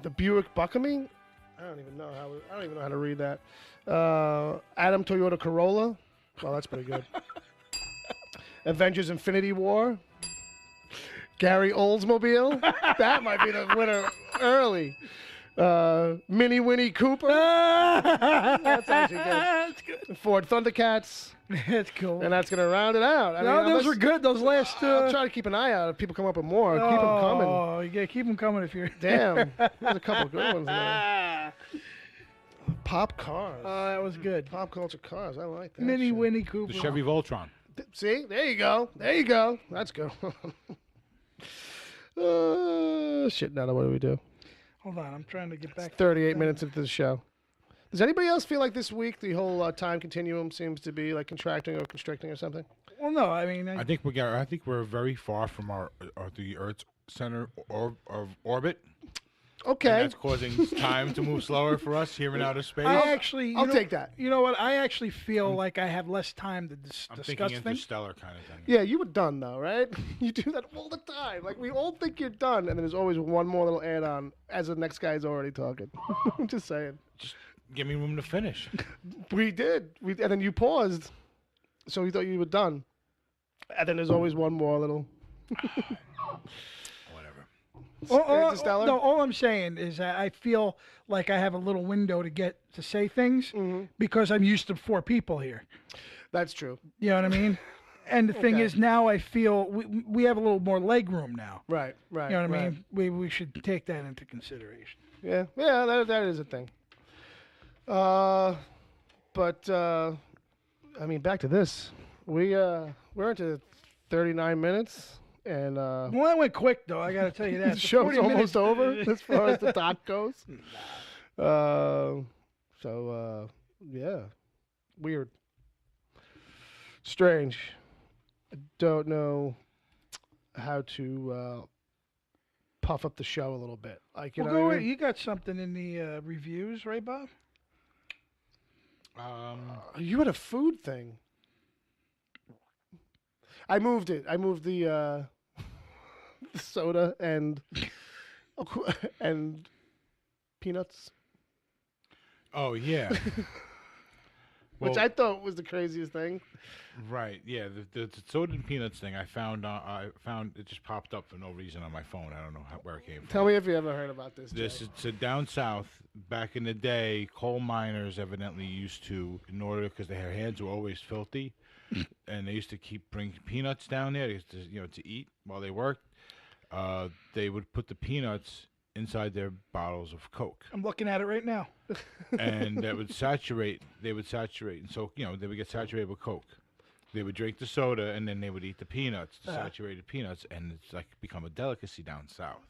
The Buick Buckamine. I don't even know how to read that. Adam Toyota Corolla. Well, that's pretty good. Avengers Infinity War. Gary Oldsmobile. That might be the winner early. Mini Winnie Cooper. That's actually good. That's good. Ford Thundercats. That's cool. And that's going to round it out. Those were good. Those last two. I'll try to keep an eye out if people come up with more. Keep them coming. Oh, you gotta keep them coming if you're. Damn. There's a couple of good ones there. Pop cars. Oh, that was good. Pop culture cars. I like that. Mini shit. Winnie Cooper. The Chevy Voltron. See? There you go. That's good. Shit, now what do we do? Hold on, I'm trying to get back. 38 minutes into the show. Does anybody else feel like this week the whole time continuum seems to be like contracting or constricting or something? Well, no, I mean, I think we're very far from the Earth's center of orbit. Okay. And that's causing time to move slower for us here in outer space. I'll take that. You know what? I actually feel like I have less time to I'm discuss thinking things. interstellar kind of thing. Yeah, you were done though, right? You do that all the time. Like we all think you're done, and then there's always one more little add-on as the next guy's already talking. I'm just saying. Just give me room to finish. We did. And then you paused, so we thought you were done. And then there's always one more little. Whatever. All I'm saying is that I feel like I have a little window to say things because I'm used to 4 people here. That's true. You know what I mean? And the thing is, now I feel we have a little more leg room now. Right. You know what I mean? We should take that into consideration. Yeah, that is a thing. But I mean, back to this. We're into 39 minutes. And well, that went quick, though. I got to tell you that. The show's almost over as far as the doc goes. Yeah, weird, strange. I don't know how to puff up the show a little bit. Like you know, you got something in the reviews, right, Bob? You had a food thing. I moved it. I moved the soda and peanuts. Oh yeah. which Well- I thought was the craziest thing. Right. Yeah. The soda and peanuts thing I found it just popped up for no reason on my phone. I don't know where it came from. Tell me if you ever heard about this. This Jay. so down south, back in the day, coal miners evidently used to, in order because their hands were always filthy, and they used to bring peanuts down there to eat while they worked. They would put the peanuts inside their bottles of Coke, I'm looking at it right now. and that would saturate. They would saturate, and so they would get saturated with Coke. They would drink the soda, and then they would eat the peanuts, the saturated peanuts, and it's like become a delicacy down south.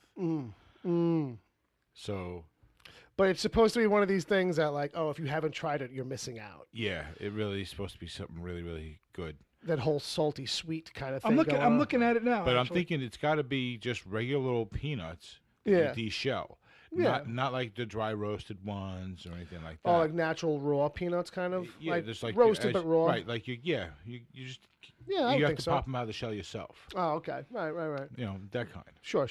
So, But it's supposed to be one of these things that, like, oh, if you haven't tried it, you're missing out. yeah, it really is supposed to be something really, really good. That whole salty, sweet kind of thing. I'm looking. going I'm on. looking at it now. But I'm actually. thinking it's got to be just regular old peanuts that Yeah. you de-shell. Yeah. Not like the dry roasted ones or anything like that. Oh, like natural raw peanuts, kind of. yeah, like just like roasted but raw. Right, like you just Yeah, I you have think to so. pop them out of the shell yourself. Oh, okay. Right. That kind. Sure.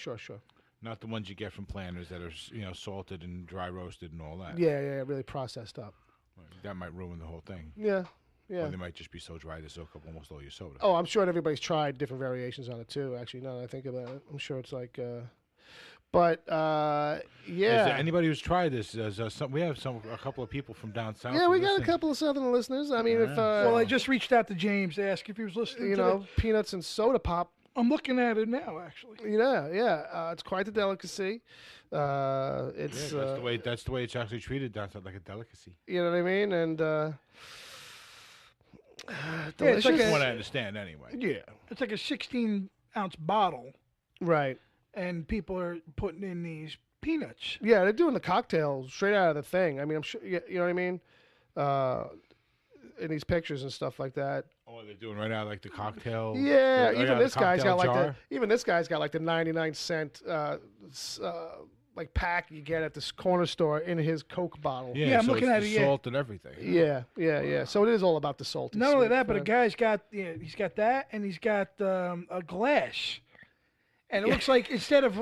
Not the ones you get from planters that are salted and dry roasted and all that. Yeah, really processed up. That might ruin the whole thing. Yeah. Or they might just be so dry they soak up almost all your soda. Oh, I'm sure everybody's tried different variations on it too. Actually, now that I think about it, I'm sure it's like. Yeah. Is there anybody who's tried this? We have a couple of people from down south. Yeah, who we got a listen. couple of southern listeners. I mean, if Well, I just reached out to James to ask if he was listening. you to know, peanuts and soda pop. I'm looking at it now, actually. Yeah. It's quite a delicacy. It's Yeah, that's the way it's actually treated down south, like a delicacy. you know what I mean, and it's delicious. like From what I understand, anyway. Yeah. It's like a 16-ounce bottle, Right. and people are putting in these peanuts. Yeah, they're doing the cocktail straight out of the thing. I mean, I'm sure you know what I mean. In these pictures and stuff like that. Oh, they're doing right now like the cocktail. Yeah, like, even out of this the guy's got cocktail like jar. even this guy's got like the 99-cent like pack you get at this corner store in his Coke bottle. Yeah, I'm so looking it's at the it, yeah. salt and everything. Yeah. So it is all about the salty. Not only sweet, that, but a right? guy's got he's got that, and he's got a glass, and it looks like instead of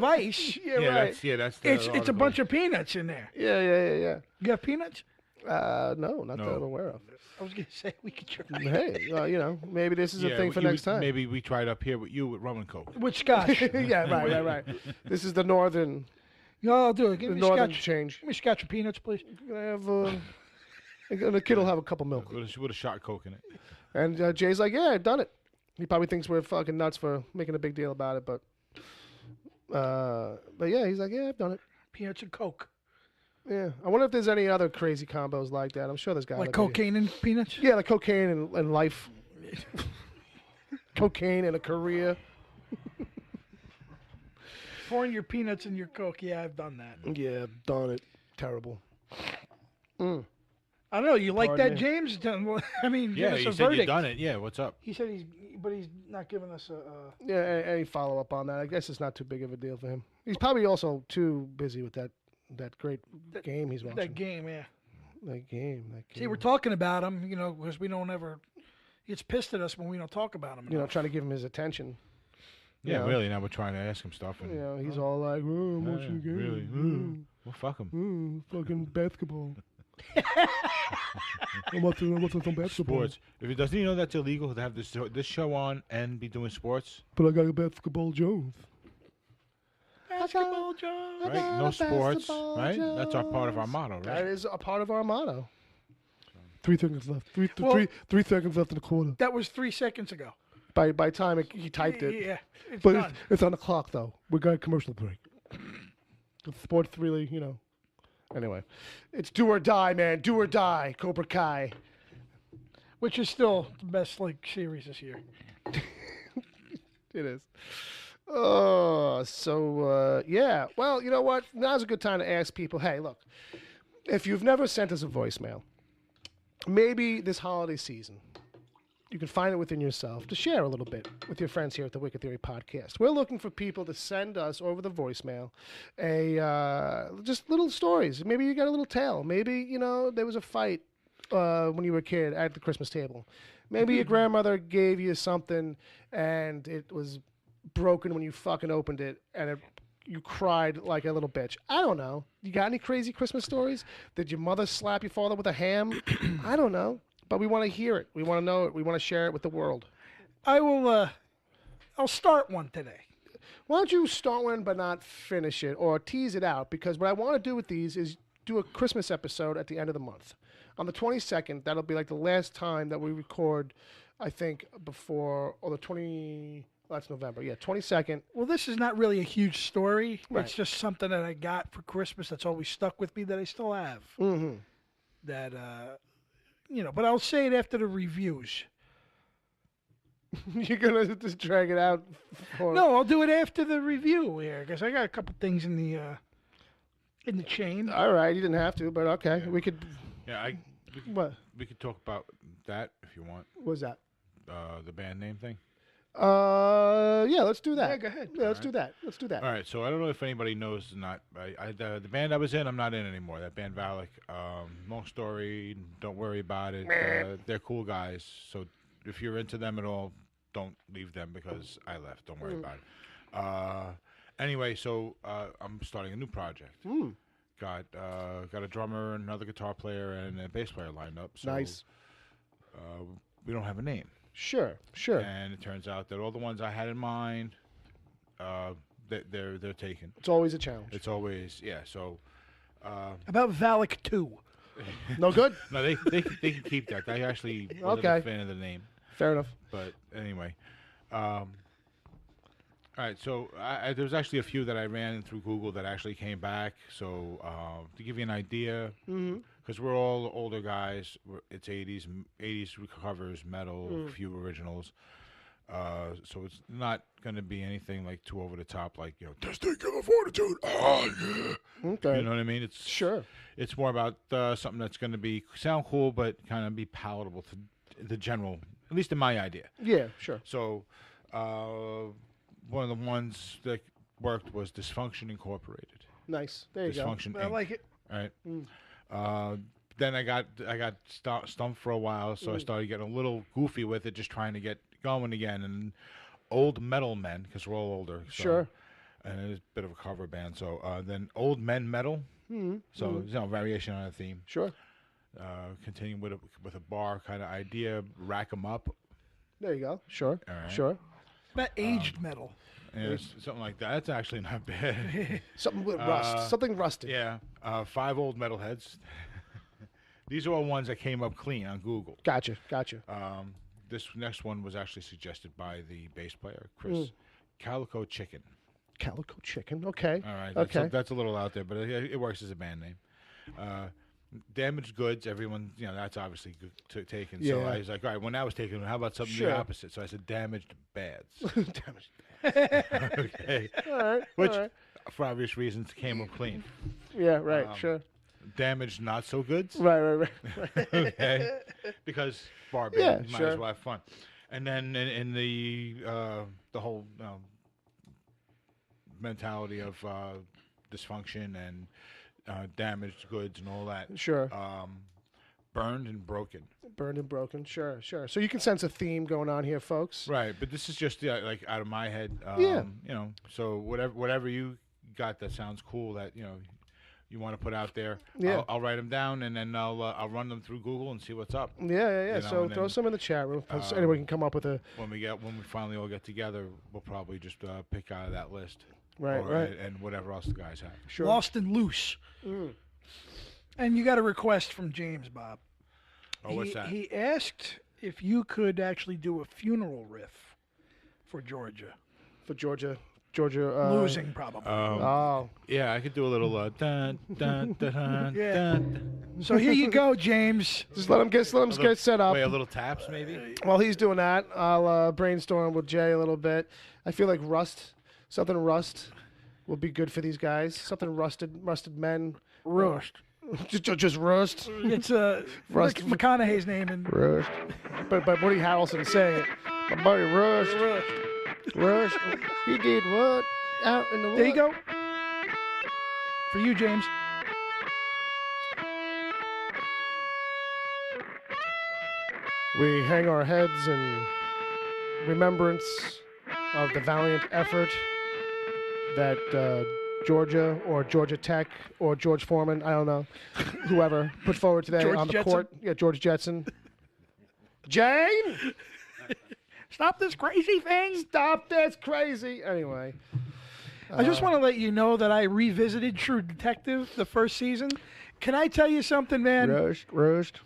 ice, Yeah, right. That's the it's a article. bunch of peanuts in there. Yeah. You have peanuts? No, not that No. I'm aware of. I was gonna say we could try Hey, maybe this is a thing for next time. Maybe we tried up here with you with rum and coke. with scotch. Yeah, right. This is the northern No, I'll do it. Give me northern scotch. change. Give me scotch and peanuts, please. Can I have and the kid will have a cup of milk. With a shot of coke in it. And Jay's like, yeah, I've done it. He probably thinks we're fucking nuts for making a big deal about it, but yeah, he's like, yeah, I've done it. Peanuts and Coke. Yeah, I wonder if there's any other crazy combos like that. I'm sure there's got Like cocaine and peanuts? Yeah, like cocaine and life. Cocaine and a career. Pouring your peanuts in your Coke. Yeah, I've done that. Yeah, I've done it. Terrible. I don't know. You like Pardon that, me. James? I mean, give Yeah, us you a said verdict. you've done it. Yeah, what's up? He said he's not giving us a. Yeah, any follow up on that? I guess it's not too big of a deal for him. He's probably also too busy with that great game he's watching. That game, yeah. That game. See, we're talking about him, because we don't ever. He gets pissed at us when we don't talk about him. trying to give him his attention. Yeah, know. really. Now we're trying to ask him stuff. And, He's all like, "Oh, I'm watching the game. really? Well, fuck him. Fucking basketball. I'm watching some basketball. Sports. Doesn't he know that's illegal to have this show on and be doing sports? But I got a basketball Jones. Basketball Jones. Right? No sports. Right? That's our part of our motto, That right? is a part of our motto. 3 seconds left. Three Well- 3 seconds left in the quarter. That was 3 seconds ago. By time he typed it. Yeah, it's But done. it's on the clock, though. We got a commercial break. The sports really, Anyway, it's do or die, man. Do or die. Cobra Kai. Which is still the best series this year. It is. So yeah. Well, you know what? Now's a good time to ask people. Hey, look. If you've never sent us a voicemail, maybe this holiday season, you can find it within yourself to share a little bit with your friends here at the Wicked Theory Podcast. We're looking for people to send us over the voicemail just little stories. Maybe you got a little tale. Maybe, there was a fight when you were a kid at the Christmas table. Maybe your grandmother gave you something and it was broken when you fucking opened it and it you cried like a little bitch. I don't know. You got any crazy Christmas stories? Did your mother slap your father with a ham? I don't know. But we want to hear it. We want to know it. We want to share it with the world. I will. I'll start one today. Why don't you start one but not finish it or tease it out? Because what I want to do with these is do a Christmas episode at the end of the month. On the 22nd, that'll be like the last time that we record, I think, before, or the 20, that's November. Yeah, 22nd. Well, this is not really a huge story. Right. It's just something that I got for Christmas that's always stuck with me that I still have. Mm-hmm. That, but I'll say it after the reviews. You're going to just drag it out? No, I'll do it after the review here because I got a couple things in the chain. All right, you didn't have to, but okay. We could... Yeah, What? we could talk about that if you want. What's that? The band name thing. Yeah, let's do that. Yeah, go ahead. Yeah, let's do that. Let's do that. All right, so I don't know if anybody knows or not. The band I was in, I'm not in anymore. That band Valak. Long story. Don't worry about it. They're cool guys. So if you're into them at all, don't leave them because I left. Don't worry about it. Anyway, so I'm starting a new project. Got a drummer, another guitar player, and a bass player lined up. So, Nice. We don't have a name. Sure. And it turns out that all the ones I had in mind, they're taken. It's always a challenge. It's always So About Valak 2. No good? no, they can keep that. I actually wasn't Okay. a fan of the name, Fair enough. but anyway. All right, so there was actually a few that I ran through Google that actually came back. So to give you an idea, because we're all older guys, it's 80s covers, metal, few originals. So it's not going to be anything like too over the top, like Testicular Fortitude. Oh yeah. Okay. You know what I mean? It's Sure. It's more about something that's going to sound cool, but kind of be palatable to the general, at least in my idea. Yeah, sure. So, one of the ones that worked was Dysfunction Incorporated. Nice. There you go. Dysfunction I Inc. like it. All right. Then I got stumped for a while, so I started getting a little goofy with it, just trying to get going again. And Old Metal Men, because we're all older. So, Sure. And it's a bit of a cover band. So then Old Men Metal. So variation on a theme. Sure. Continuing with a bar kind of idea, rack 'em up. There you go. Sure. All right. Sure. About aged metal. Yeah, something like that. That's actually not bad. Something with rust. Something rusted. Yeah, 5 old metalheads. These are all ones that came up clean on Google. Gotcha. This next one was actually suggested by the bass player, Chris. Calico Chicken. Calico Chicken. Okay. All right. Okay. That's a little out there, but it works as a band name. Damaged Goods, everyone, that's obviously taken. So Yeah. I was like, all right, when that was taken, how about something Sure. the opposite? So I said Damaged Bads. Damaged. Okay. All right. Which, all right. for obvious reasons, came up clean. Yeah. Right. Sure. Damaged Not So Goods. Right. Okay. Because bar band, Yeah, you might sure. as well have fun. And then in the whole mentality of dysfunction and damaged goods and all that. Sure. Burned and broken. Burned and broken. Sure. So you can sense a theme going on here, folks. Right, but this is just like out of my head. Yeah. So whatever you got that sounds cool that you want to put out there, Yeah. I'll write them down and then I'll run them through Google and see what's up. Yeah. You know, So and throw then, some in the chat room. So anyone can come up with a. When we finally all get together, we'll probably just pick out of that list. Right. And whatever else the guys have. Sure. Lost and Loose. And you got a request from James, Bob. Oh, what's that? He asked if you could actually do a funeral riff for Georgia. For Georgia. Losing, probably. Oh. Yeah, I could do a little dun dun dun Yeah. dun. So here you go, James. Just let him get set up. Wait, a little taps maybe. While he's doing that, I'll brainstorm with Jay a little bit. I feel like something rust, will be good for these guys. Something rusted men. Rust. Just rust. It's Rust. McConaughey's name in Rust. But Woody Harrelson saying it. My buddy Rust. Rust. He did what? Out in the woods. There you go. For you, James. We hang our heads in remembrance of the valiant effort that Georgia or Georgia Tech or George Foreman, I don't know, whoever put forward today George on the Jetson? court. Yeah, George Jetson. Jane, Stop this crazy thing. stop this crazy. Anyway, I just want to let you know that I revisited True Detective, the first season. Can I tell you something, man? rushed.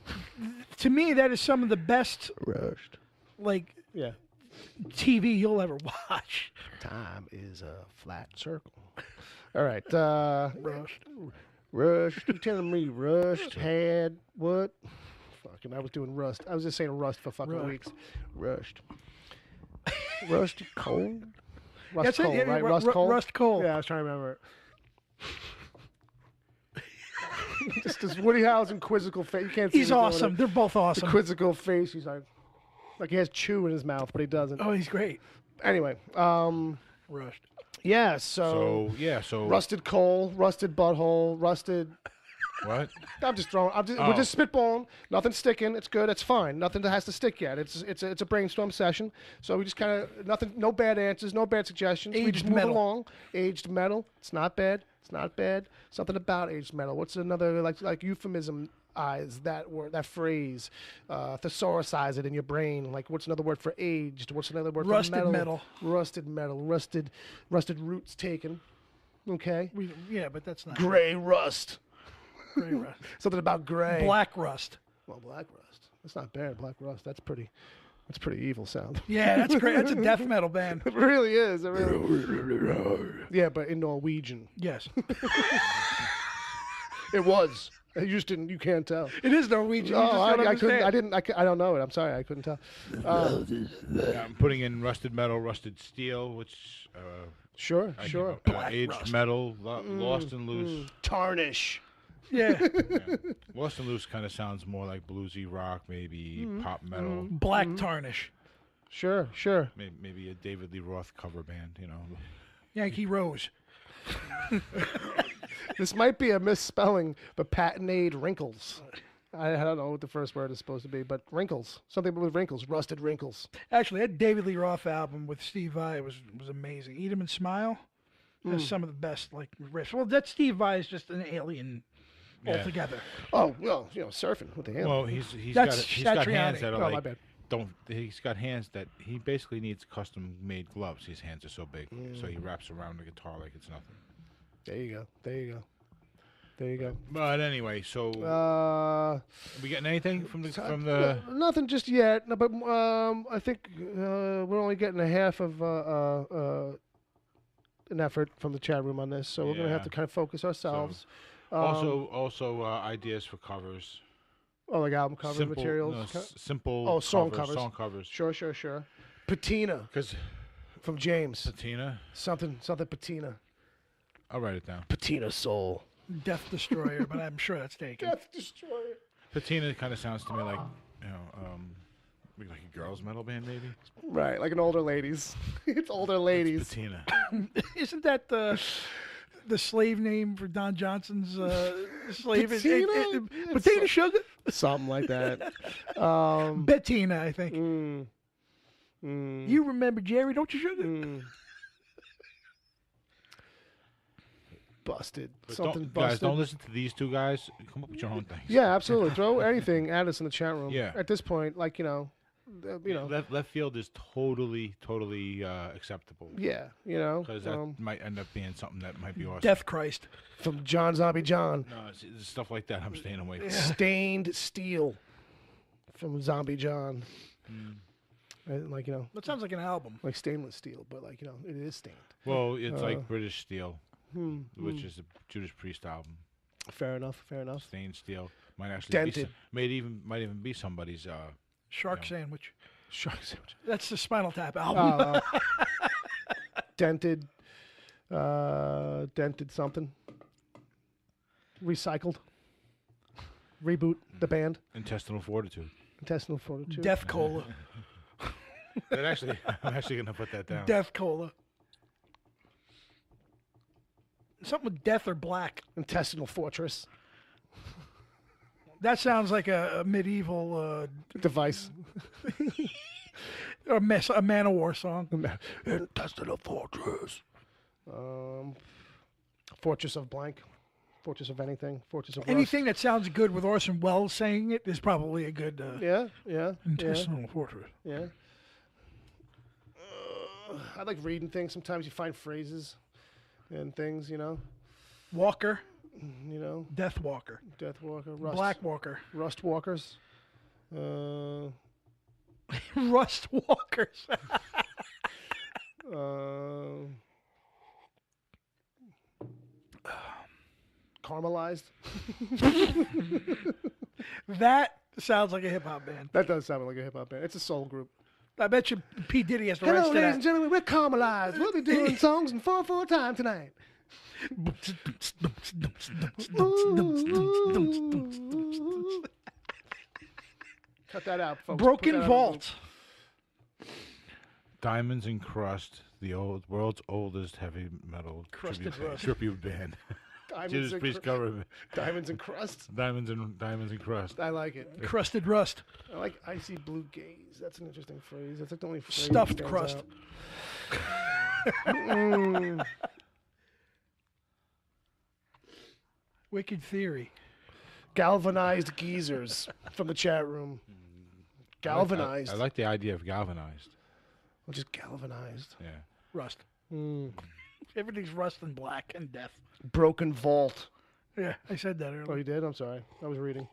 To me, that is some of the best, like, Yeah. TV you'll ever watch. Time is a flat circle. All right. Rushed. You telling me Rushed had what? Fucking, I was doing Rust. I was just saying Rust for fucking weeks. Rushed. Rusty Cold? Rust That's Cole, it. Yeah, right? Rust Cole? Rust Cole. Yeah, I was trying to remember it. Just this Woody Harrelson quizzical face. You can't see He's me doing awesome. it. They're both The awesome. quizzical face. He's like he has chew in his mouth, but he doesn't. Oh, he's great. Anyway, Rushed. yeah. So rusted coal, rusted butthole, rusted. What? I'm just throwing. We're just spitballing. Nothing's sticking. It's good. It's fine. Nothing that has to stick yet. It's a brainstorm session. So we just kind of nothing. No bad answers. No bad suggestions. We just Aged metal. move along. Aged metal. It's not bad. It's not bad. Something about aged metal. What's another like euphemism? Is that word, that phrase, thesauricize it in your brain. Like, what's another word for aged? What's another word Rusted for metal? Rusted metal. Rusted roots taken. Okay. Yeah, but that's not Gray rust. gray rust. Something about gray. Black rust. Well, black rust. That's not bad. Black rust. That's pretty evil sound. Yeah, that's great. That's a death metal band. It really is. It really. Yeah, but in Norwegian. Yes, It was. You just didn't. You can't tell. it is Norwegian. You Oh, just don't I couldn't. understand. I didn't. I don't know it. I'm sorry. I couldn't tell. Yeah, I'm putting in rusted metal, rusted steel, which Sure. I Sure. can- aged metal, lost and loose. Tarnish. Yeah, Lost and loose kind of sounds more like bluesy rock, maybe pop metal, black tarnish. Sure. Sure. maybe a David Lee Roth cover band. You know. Yankee Rose. This might be a misspelling, but patented wrinkles. I don't know what the first word is supposed to be, but wrinkles. Something with wrinkles. Rusted wrinkles. Actually, that David Lee Roth album with Steve Vai was amazing. Eat 'em and Smile. That's some of the best like riffs. Well, that Steve Vai is just an alien altogether. Oh well, surfing with the hand. Well, he's That's got hands Satriani. that are Oh, like my bad. he's got hands that he basically needs custom made gloves. His hands are so big, so he wraps around the guitar like it's nothing. There you go. But anyway, so we getting anything from the Nothing just yet. No, but I think we're only getting a half of an effort from the chat room on this, so we're gonna have Yeah. to kind of focus ourselves. also ideas for covers. Like album cover Simple, materials. no, simple. Oh, song covers. covers. Song covers. Sure. Patina Because from James. Patina, Something patina. I'll write it down. Patina soul. Death Destroyer, but I'm sure that's taken. Death Destroyer. Patina kind of sounds to me like like a girls' metal band, maybe. Right, like an older ladies. It's older ladies. Patina. Isn't that the slave name for Don Johnson's slave? Patina? Patina Sugar? Something like that. Bettina, I think. Mm. You remember Jerry, don't you, Sugar? Busted. But Something don't, busted. guys, don't listen to these two guys. Come up with your own things. Yeah, absolutely. Throw anything at us in the chat room. Yeah. At this point, like Left field is totally acceptable. yeah, Because that might end up being something that might be awesome. Death Christ. from John Zombie John. No, it's stuff like that I'm staying away from. Stained Steel from Zombie John. And like That sounds like an album. like stainless steel, but like it is stained. Well, it's like British Steel, which is a Judas Priest album. Fair enough. Stained Steel might actually Dented. might even be somebody's. Shark Sandwich. Shark sandwich. That's the Spinal Tap album. Dented. Dented something. Recycled. Reboot the band. Intestinal Fortitude. Intestinal Fortitude. Death Cola. I'm actually gonna put that down. Death Cola. Something with death or black. Intestinal Fortress. That sounds like a medieval Device. or a Manowar song. Intestinal Fortress. Fortress of blank. Fortress of anything. Fortress of Anything that sounds good with Orson Welles saying it is probably a good Yeah. intestinal fortress. Yeah. I like reading things. Sometimes you find phrases and things, you know. Walker, You know. Death Walker, Death Walker. Rust. Black Walker, Rust Walkers. Rust Walkers. Caramelized. That sounds like a hip hop band. That does sound like a hip hop band. It's a soul group. I bet you P. Diddy has the Hello, rights to ladies that. and gentlemen. We're Caramelized. We'll be doing songs in 4/4 time tonight. Cut that out, folks. Put Broken that out Vault. Diamonds and Crust, the world's oldest heavy metal Crusted Rust. tribute band. Diamonds Judas and Priest cr- cover. Diamonds and crust. Diamonds and Crust. I like it. Crusted Rust. I like icy blue gaze. That's an interesting phrase. That's like the only phrase Stuffed that stands crust. out. Wicked Theory. Galvanized geezers from the chat room. Galvanized. I like the idea of galvanized. Well, just galvanized. Yeah. Rust. Everything's rust and black and death. Broken vault. Yeah, I said that Oh, earlier. you did? I'm sorry. I was reading.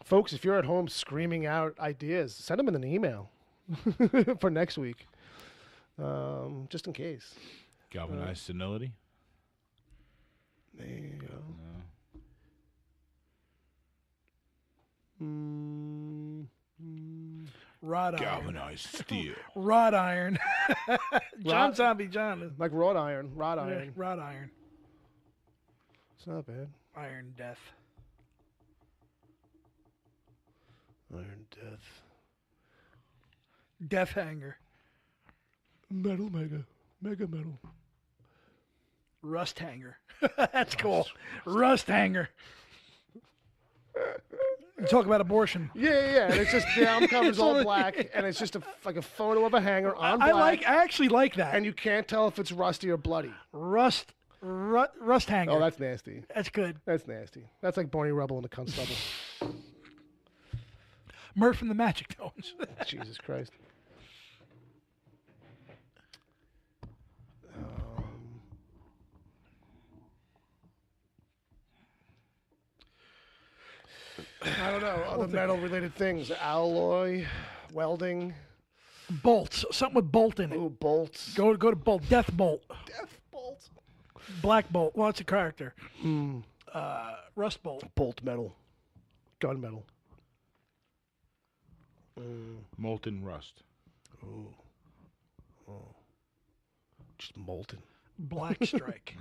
Folks, if you're at home screaming out ideas, send them in an email for next week, just in case. Galvanized senility. There you go. Rod iron. Galvanized steel. Rod iron. John Rod- Zombie John. Like wrought iron. Rod Yeah, iron. rod iron. It's not bad. Iron death. Iron death. Death hanger. Metal mega. Mega metal. Rust hanger. That's cool. Rust hanger. You talk about abortion. Yeah. And it's just the album cover's all black, and it's just like a photo of a hanger on black. I actually like that. And you can't tell if it's rusty or bloody. Rust hanger. Oh, that's nasty. That's good. That's nasty. That's like Barney Rubble and the Constable. Murph and the Magic Tones. Jesus Christ. I don't know. Other metal-related things. Alloy, welding. Bolts. Something with bolt in it. Ooh, bolts. Go to bolt. Death bolt. Death bolt. Black bolt. Well, it's a character. Rust bolt. Bolt metal. Gun metal. Molten rust. Just molten. Black strike.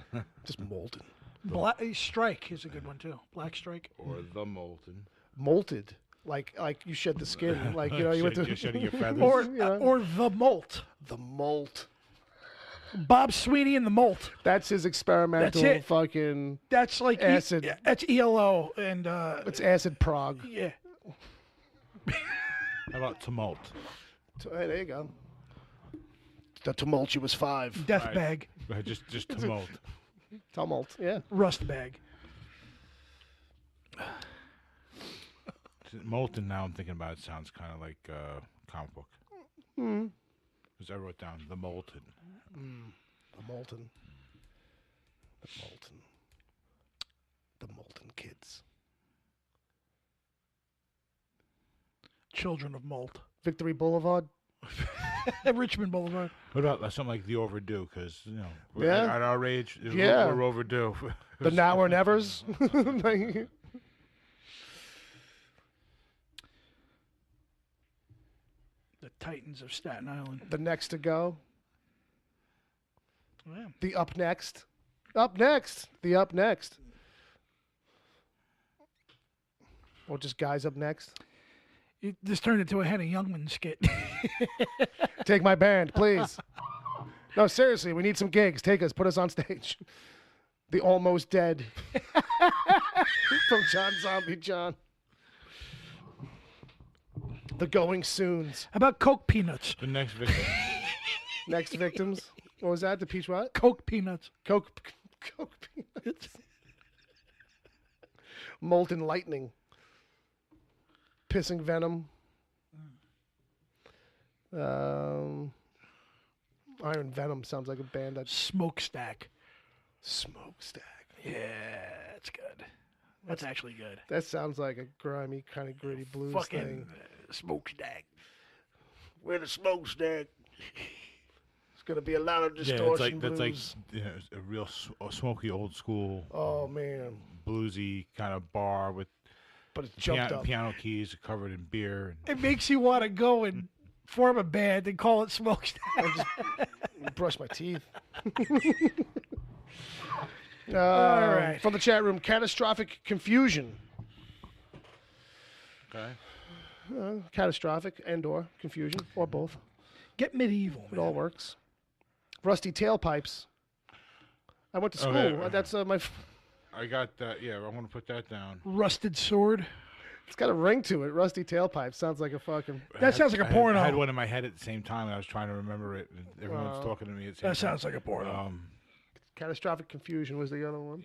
Just molten. Black strike is a good one too. Black strike. Or the molten. Molted. Like you shed the skin. Like, you know, you went to... You're shedding your feathers. Or you know. or the molt. The molt. Bob Sweeney and the molt. That's his experimental That's it. fucking... That's like Acid. That's ELO and It's acid prog. yeah. How about tumult? Hey, there you go. The tumultuous five. Death Right. bag. Just tumult. Tumult, yeah. Rust bag. Molten, now I'm thinking about it, sounds kind of like a comic book. Because I wrote down the molten. The molten. The molten. The molten kids. Children of Molt. Victory Boulevard. Richmond Boulevard. What about something like the overdue? Because, you know, Yeah. at our age, Yeah. we're overdue. The now or nevers. Like, The Titans of Staten Island. the next to go. Yeah. The up next. Up next. The up next. Or just guys up next. This turned into a Henny Youngman skit. Take my band, please. No, seriously, we need some gigs. Take us, put us on stage. The Almost Dead. From John Zombie John. The Going Soons. How about Coke Peanuts? The next victim. Next victims. What was that? The peach what? Coke Peanuts. Coke Peanuts. Molten Lightning. Pissing Venom. Iron Venom sounds like a band. That Smokestack. Smokestack. Yeah, that's good. That's actually good. That sounds like a grimy, kind of gritty blues Fucking thing. Smokestack. We're the smokestack. It's gonna be a lot of Yeah, distortion that's like blues. a real smoky old school Oh man, bluesy kind of bar with but it's jumped up. piano keys covered in beer. And It makes you want to go and form a band and call it Smokestack. Brush my teeth. All right. From the chat room, catastrophic confusion. okay. Catastrophic and/or confusion, or both. Get medieval. It all works. Rusty tailpipes. I went to school. Okay. That's my. I got that. Yeah, I want to put that down. Rusted sword. It's got a ring to it. Rusty tailpipe sounds like a fucking. That sounds like a porno. I had one in my head at the same time, and I was trying to remember it. And everyone's talking to me at the same That sounds like a porno. time. Catastrophic confusion was the other one.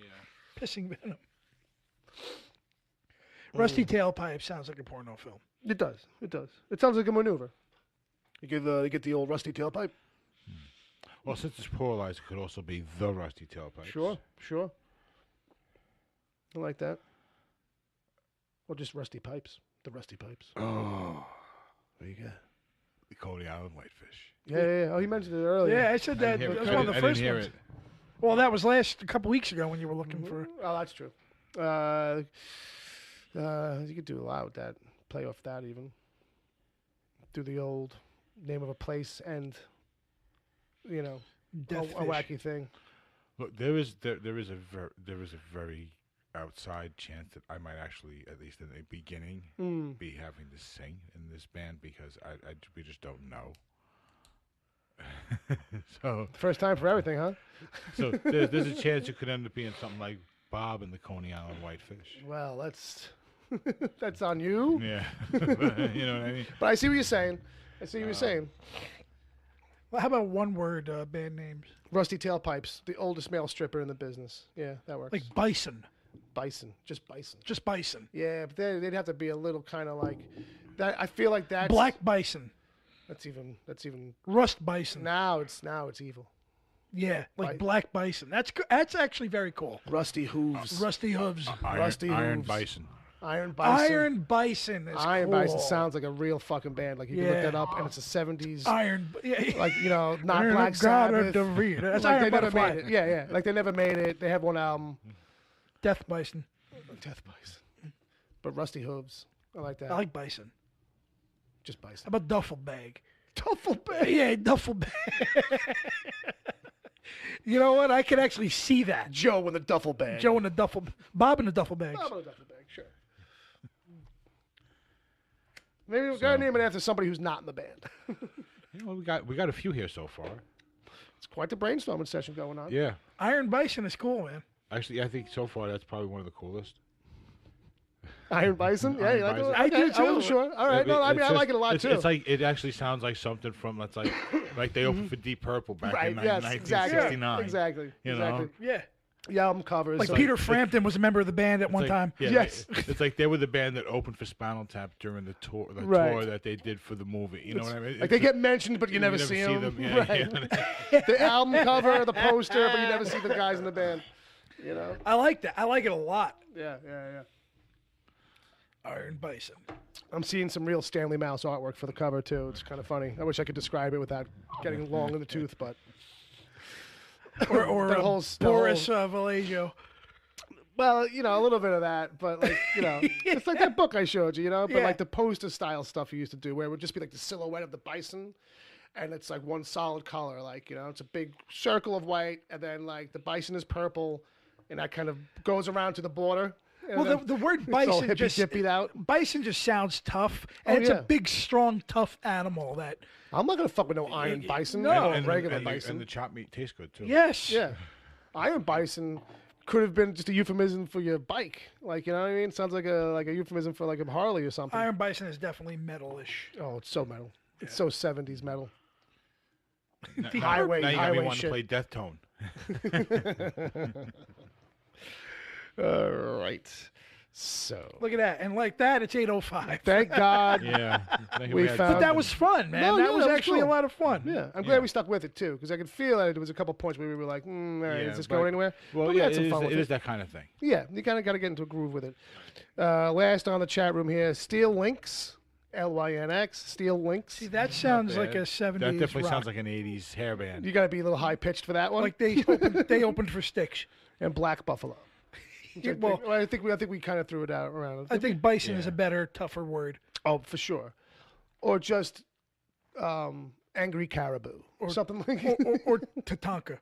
Pissing Venom. Rusty tailpipe sounds like a porno film. It does. It does. It sounds like a maneuver. You get the old rusty tailpipe. Well, since it's pluralized, it could also be the rusty tailpipe. Sure. I like that. Or just rusty pipes. The rusty pipes. Oh, There you go. the Coney Island whitefish. Yeah. Oh, you mentioned it earlier. Yeah, I said that. I That didn't was hear one of it. the I first didn't hear ones. it. Well, that was a couple weeks ago when you were looking for. Oh, that's true. You could do a lot with that. Play off that even. Do the old name of a place and, Death a wacky thing. Look, there is a very outside chance that I might actually, at least in the beginning, be having to sing in this band because we just don't know. So First time for everything, huh? so there's a chance it could end up being something like Bob and the Coney Island Whitefish. Well, that's on you. Yeah, you know what I mean. But I see what you're saying. Well, how about one word band names? Rusty Tailpipes, the oldest male stripper in the business. Yeah, that works. Like Bison. Bison, just Bison. Just Bison. Yeah, but they'd have to be a little kind of like that. I feel like that's Black Bison. That's even Rust Bison. now it's evil. Yeah, like Bi- Black Bison. That's actually very cool. Rusty Hooves. Rusty Hooves. Rusty Iron Hooves. Bison. Iron Bison. Iron Bison is Iron cool. Bison sounds like a real fucking band. Like you can look Yeah. that up, and it's a '70s. Iron. Yeah, Like not Iron Black God Sabbath. of the Reed. That's Like Iron they never Butterfly. made it. Yeah. Like they never made it. They have one album, Death Bison. Death Bison. But Rusty Hooves. I like that. I like Bison. Just How Bison. about Duffel Bag? Duffel bag. Yeah, Duffel Bag. You know what? I could actually see that. Joe in the duffel bag. Joe in the duffel, Bob in the duffel bags. Bob in the duffel bag. Sure. Maybe we gotta name it after somebody who's not in the band. You know, we got a few here so far. It's quite the brainstorming session going on. Yeah, Iron Bison is cool, man. actually, I think so far that's probably one of the coolest. Iron Bison. Yeah, Iron you like Bison. it? I do Okay, I wasn't too. sure. All right. No, I mean I like it a lot too. It's like it actually sounds like something from like they opened for Deep Purple back right. in Yes. 1969. Exactly. You Exactly. know? Yeah. The album covers. Like Peter Frampton was a member of the band at one It's time. yeah, Yes. it's like they were the band that opened for Spinal Tap during the tour, Right. tour that they did for the movie. You know what I mean? Like they get mentioned, but you never see them. Yeah, Right. yeah. The album cover, the poster, but you never see the guys in the band. You know. I like that. I like it a lot. Yeah. Iron Bison. I'm seeing some real Stanley Mouse artwork for the cover too. It's kind of funny. I wish I could describe it without getting long in the tooth, but Or That whole- Boris Vallejo. well, a little bit of that, but like, it's like that book I showed you, but Yeah. like the poster style stuff you used to do, where it would just be like the silhouette of the bison, and it's like one solid color, like it's a big circle of white, and then like the bison is purple, and that kind of goes around to the border. and Well, then the word it's all bison hippie-dipped out. Bison just sounds tough, and Oh, it's yeah. a big, strong, tough animal. That I'm not gonna fuck with no iron bison, No. or regular and bison. the chopped meat tastes good too. yes, Yeah, iron bison could have been just a euphemism for your bike. Like, you know what I mean? Sounds like a euphemism for like a Harley or something. Iron Bison is definitely metal-ish. Oh, it's so metal. It's so 70s metal. Highway. Now you got me highway wanting to shit. play Death Tone. All right. So, Look at that. And like that, it's 8:05. thank God. Yeah. I think We had found- But that was fun, man. No, that yeah, was that was actually cool. a lot of fun. Yeah, I'm glad we stuck with it too, because I could feel that there was a couple points where we were like, all right, Yeah, is this but- going anywhere? Well, But we yeah, had some fun it with is that kind of thing. Yeah, you kind of got to get into a groove with it. Last on the chat room here, Steel Lynx, Lynx, Steel Lynx. See, that sounds like a That 70s definitely rock. sounds like an 80s hair band. You got to be a little high pitched for that one. Like they opened for Styx. And Black Buffalo. Which I think we kind of threw it out around. I think bison Yeah. is a better, tougher word. Oh, for sure. Or just Angry Caribou or something like Or Tatanka,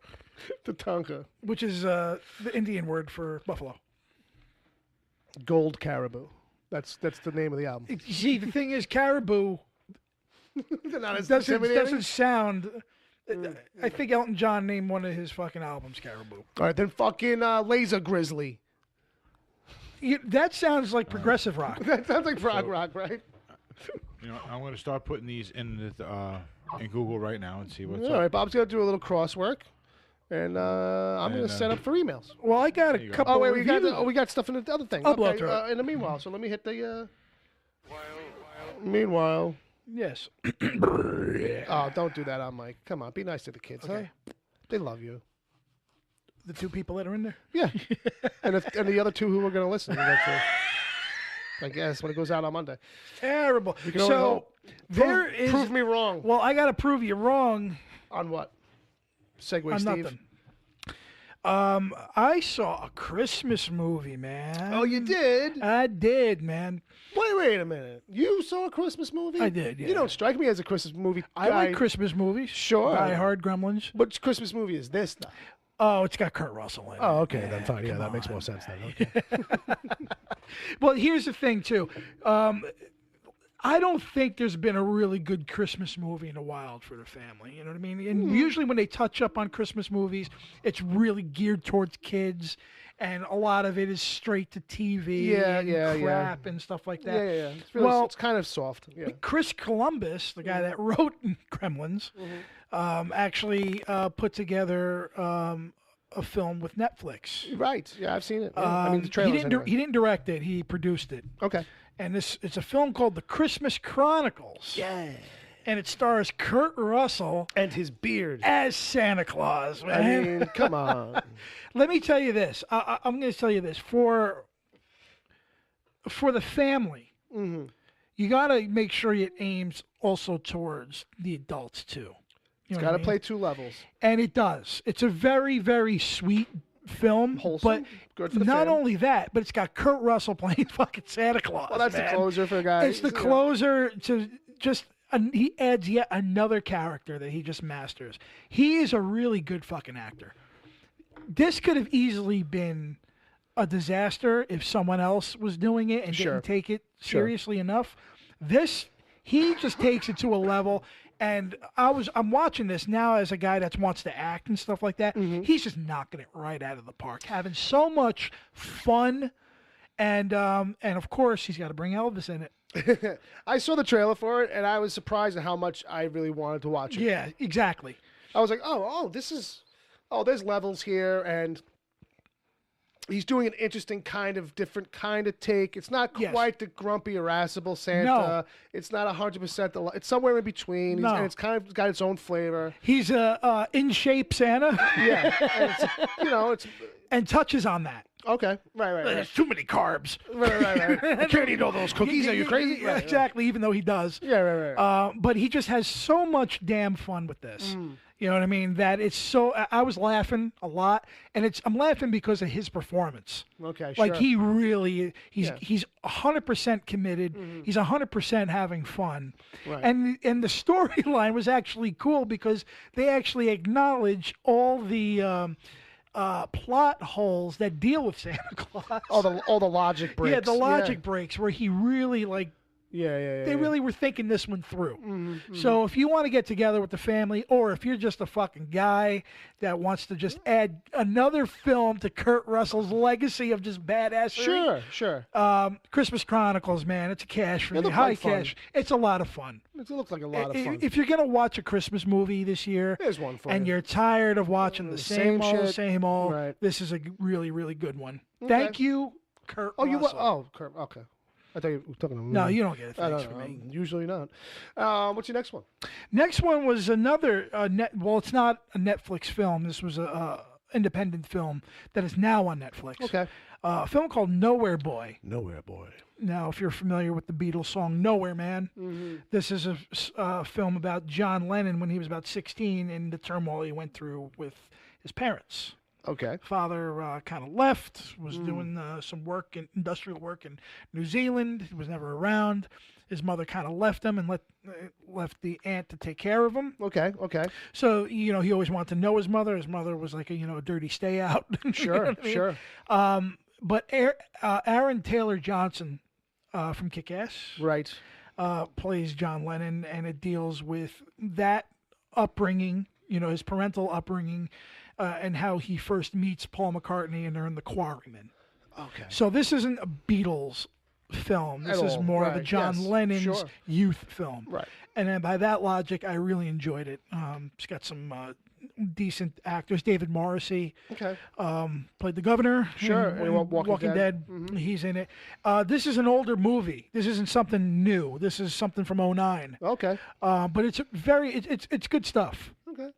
Tatanka. which is the Indian word for buffalo. Gold Caribou. That's the name of the album. You see, the thing is, caribou Not as doesn't intimidating. sound. I think Elton John named one of his fucking albums Caribou. All right, then fucking Laser Grizzly. That sounds like progressive rock. That sounds like prog rock, right? You know, I'm going to start putting these in Google right now and see what's All up. right, Bob's gonna do a little crosswork, and I'm gonna set up for emails. Well, I got a you go. couple. Oh wait, reviews. we got stuff in the other thing. I'll blow through it. In the meanwhile, so let me hit the. Meanwhile, Yes. oh, don't do that on Mike. Come on, be nice to the kids, Okay. huh? They love you. The two people that are in there. Yeah, and the other two who are gonna listen. I guess when it goes out on Monday. Terrible. can only So hope. there is. Prove me wrong. Well, I got to prove you wrong On what? Segway, on Steve. nothing. I saw a Christmas movie, man. Oh, you did? I did, man. Wait a minute. You saw a Christmas movie? I did, yeah. You don't strike me as a Christmas movie I guy. like Christmas movies. Sure. Die Hard, Gremlins. Which Christmas movie is this, though? Oh, it's got Kurt Russell in it. Oh, okay, then Man, fine. Yeah, come that makes on, more sense man. then. Okay. Well, here's the thing, too. I don't think there's been a really good Christmas movie in a while for the family. You know what I mean? And usually when they touch up on Christmas movies, it's really geared towards kids, and a lot of it is straight to TV and crap and stuff like that. Yeah. It's really, Well, it's kind of soft. Yeah. Chris Columbus, the guy that wrote Gremlins, actually put together a film with Netflix. Right. Yeah, I've seen it. Yeah. I mean, the trailers anyway. He didn't direct it. He produced it. Okay. And it's a film called The Christmas Chronicles. Yeah. And it stars Kurt Russell And his beard. as Santa Claus. I Man. mean, come on. Let me tell you this. I'm going to tell you this. For the family, you got to make sure it aims also towards the adults, too. You know Got what to I play mean? two levels. And it does. It's a very, very sweet film. Wholesome. But Good for the not fam. only that, but it's got Kurt Russell playing fucking Santa Claus. Well, that's man. the closer for a guy. It's the closer to just. He adds yet another character that he just masters. He is a really good fucking actor. This could have easily been a disaster if someone else was doing it and Sure. didn't take it seriously enough. This, he just takes it to a level. And I'm watching this now as a guy that wants to act and stuff like that. He's just knocking it right out of the park, having so much fun, and of course he's got to bring Elvis in it. I saw the trailer for it, and I was surprised at how much I really wanted to watch it. Yeah, exactly. I was like, there's levels here, and he's doing an interesting different kind of take. It's not Yes. quite the grumpy, irascible Santa. No. It's not 100%. It's somewhere in between. No. And it's kind of got its own flavor. He's a in shape Santa, Yeah. And it's and touches on that. okay. Right. There's too many carbs. Right. I can't eat all those cookies. Are you crazy? Yeah, exactly. Even though he does. Yeah, right. But he just has so much damn fun with this. You know what I mean? That it's so. I was laughing a lot, and I'm laughing because of his performance. Okay, Like sure. he really, he's 100% committed. He's 100% having fun, Right. and the storyline was actually cool because they actually acknowledge all the plot holes that deal with Santa Claus. all the logic breaks. Yeah, the logic breaks where he really Yeah. They really were thinking this one through. So if you want to get together with the family, or if you're just a fucking guy that wants to just add another film to Kurt Russell's legacy of just badassery, Sure. Christmas Chronicles, man, it's a cash for It me. looked High like fun. cash. It's a lot of fun. It looks like a lot of fun. If you're gonna watch a Christmas movie this year, There's one for and you. you're tired of watching the Same same old, Right. this is a really, really good one. Okay. Thank you, Kurt. Oh, you were. Russell. Oh, Kurt. Okay. I thought you were talking to me. No, you don't get a I thanks don't from know. me. Usually not. What's your next one? Next one was another well, it's not a Netflix film. This was a independent film that is now on Netflix. Okay. A film called Nowhere Boy. Nowhere Boy. Now, if you're familiar with the Beatles song Nowhere Man, this is a film about John Lennon when he was about 16 and the turmoil he went through with his parents. Okay. Father kind of left, was doing some work, industrial work in New Zealand. He was never around. His mother kind of left him and left the aunt to take care of him. Okay. So, he always wanted to know his mother. His mother was like a dirty stay out. Sure. Sure. But Aaron Taylor Johnson from Kick-Ass Right. plays John Lennon, and it deals with that upbringing, his parental upbringing, and how he first meets Paul McCartney and they're in the Quarrymen. Okay. So this isn't a Beatles film. This At is all. more of a Right. John Yes. Lennon's Sure. youth film. Right. And then by that logic, I really enjoyed it. It's got some decent actors. David Morrissey Okay. played the governor. Sure, in and Walking Dead. He's in it. This is an older movie. This isn't something new. This is something from '09. Okay. But it's it's good stuff. Okay.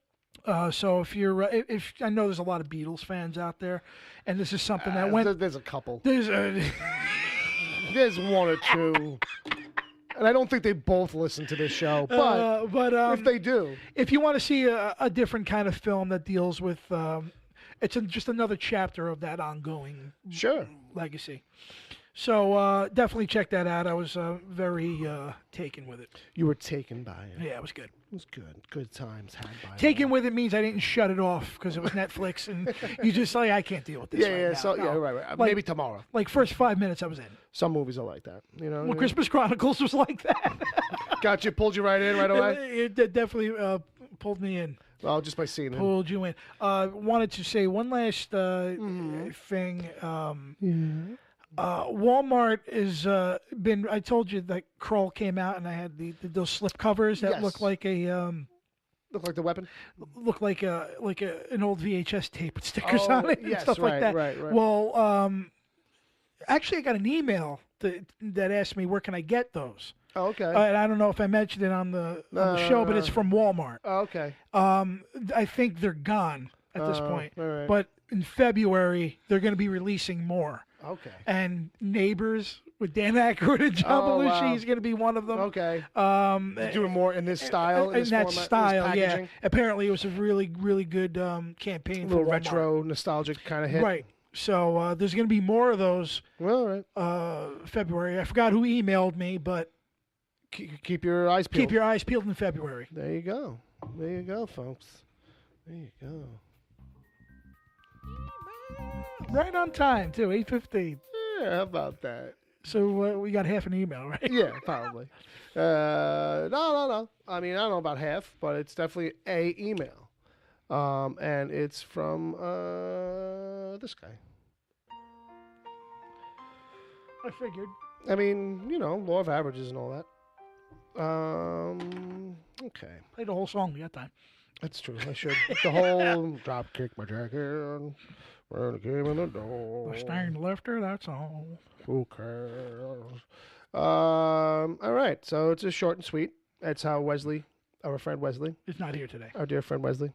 So if you're if I know there's a lot of Beatles fans out there, and this is something that went. There's a couple. There's a There's one or two. And I don't think they both listen to this show, but if they do, if you want to see a different kind of film that deals with, it's just another chapter of that ongoing sure. legacy. So definitely check that out. I was very taken with it. You were taken by it. Yeah, it was good. It was good. Good times had by it. Taken with it means I didn't shut it off because it was Netflix, and you just like, I can't deal with this. Yeah, right yeah. now. So No. yeah, right. Like- Maybe tomorrow. Like first 5 minutes, I was in. Some movies are like that. Well, Christmas Chronicles was like that. Got you, pulled you right in right away. It definitely pulled me in. Well, just by seeing it. Pulled you in. Wanted to say one last thing. Walmart is been. I told you that Kroll came out, and I had those slip covers that Yes. look like a Look like the weapon. an old VHS tape with stickers Oh, on it and yes, stuff like right, that. right. Well, actually, I got an email that asked me where can I get those. Oh, okay. And I don't know if I mentioned it on the show, but it's from Walmart. Oh, okay. I think they're gone at this point. all right. But in February, they're going to be releasing more. Okay. And Neighbors with Dan Aykroyd and John Oh, Belushi wow. is going to be one of them. Okay. Doing more in this style, in In this that format, style, this yeah. packaging? Apparently, it was a really, really good campaign. A little for Walmart. retro, nostalgic kind of hit. Right. So there's going to be more of those Well, all right. February. I forgot who emailed me, but Keep your eyes peeled. keep your eyes peeled in February. There you go. There you go, folks. There you go. Right on time, too, 8:15. Yeah, how about that? So we got half an email, right? Yeah, probably. No. I mean, I don't know about half, but it's definitely a email. And it's from this guy. I figured. I mean, law of averages and all that. Okay. Play the whole song. We got time. That's true. I should. The whole drop kick my jacket. When it came in the door. I stand left her, that's all. Who cares? All right. So it's just short and sweet. That's how Wesley, our friend Wesley, It's not here today. our dear friend Wesley,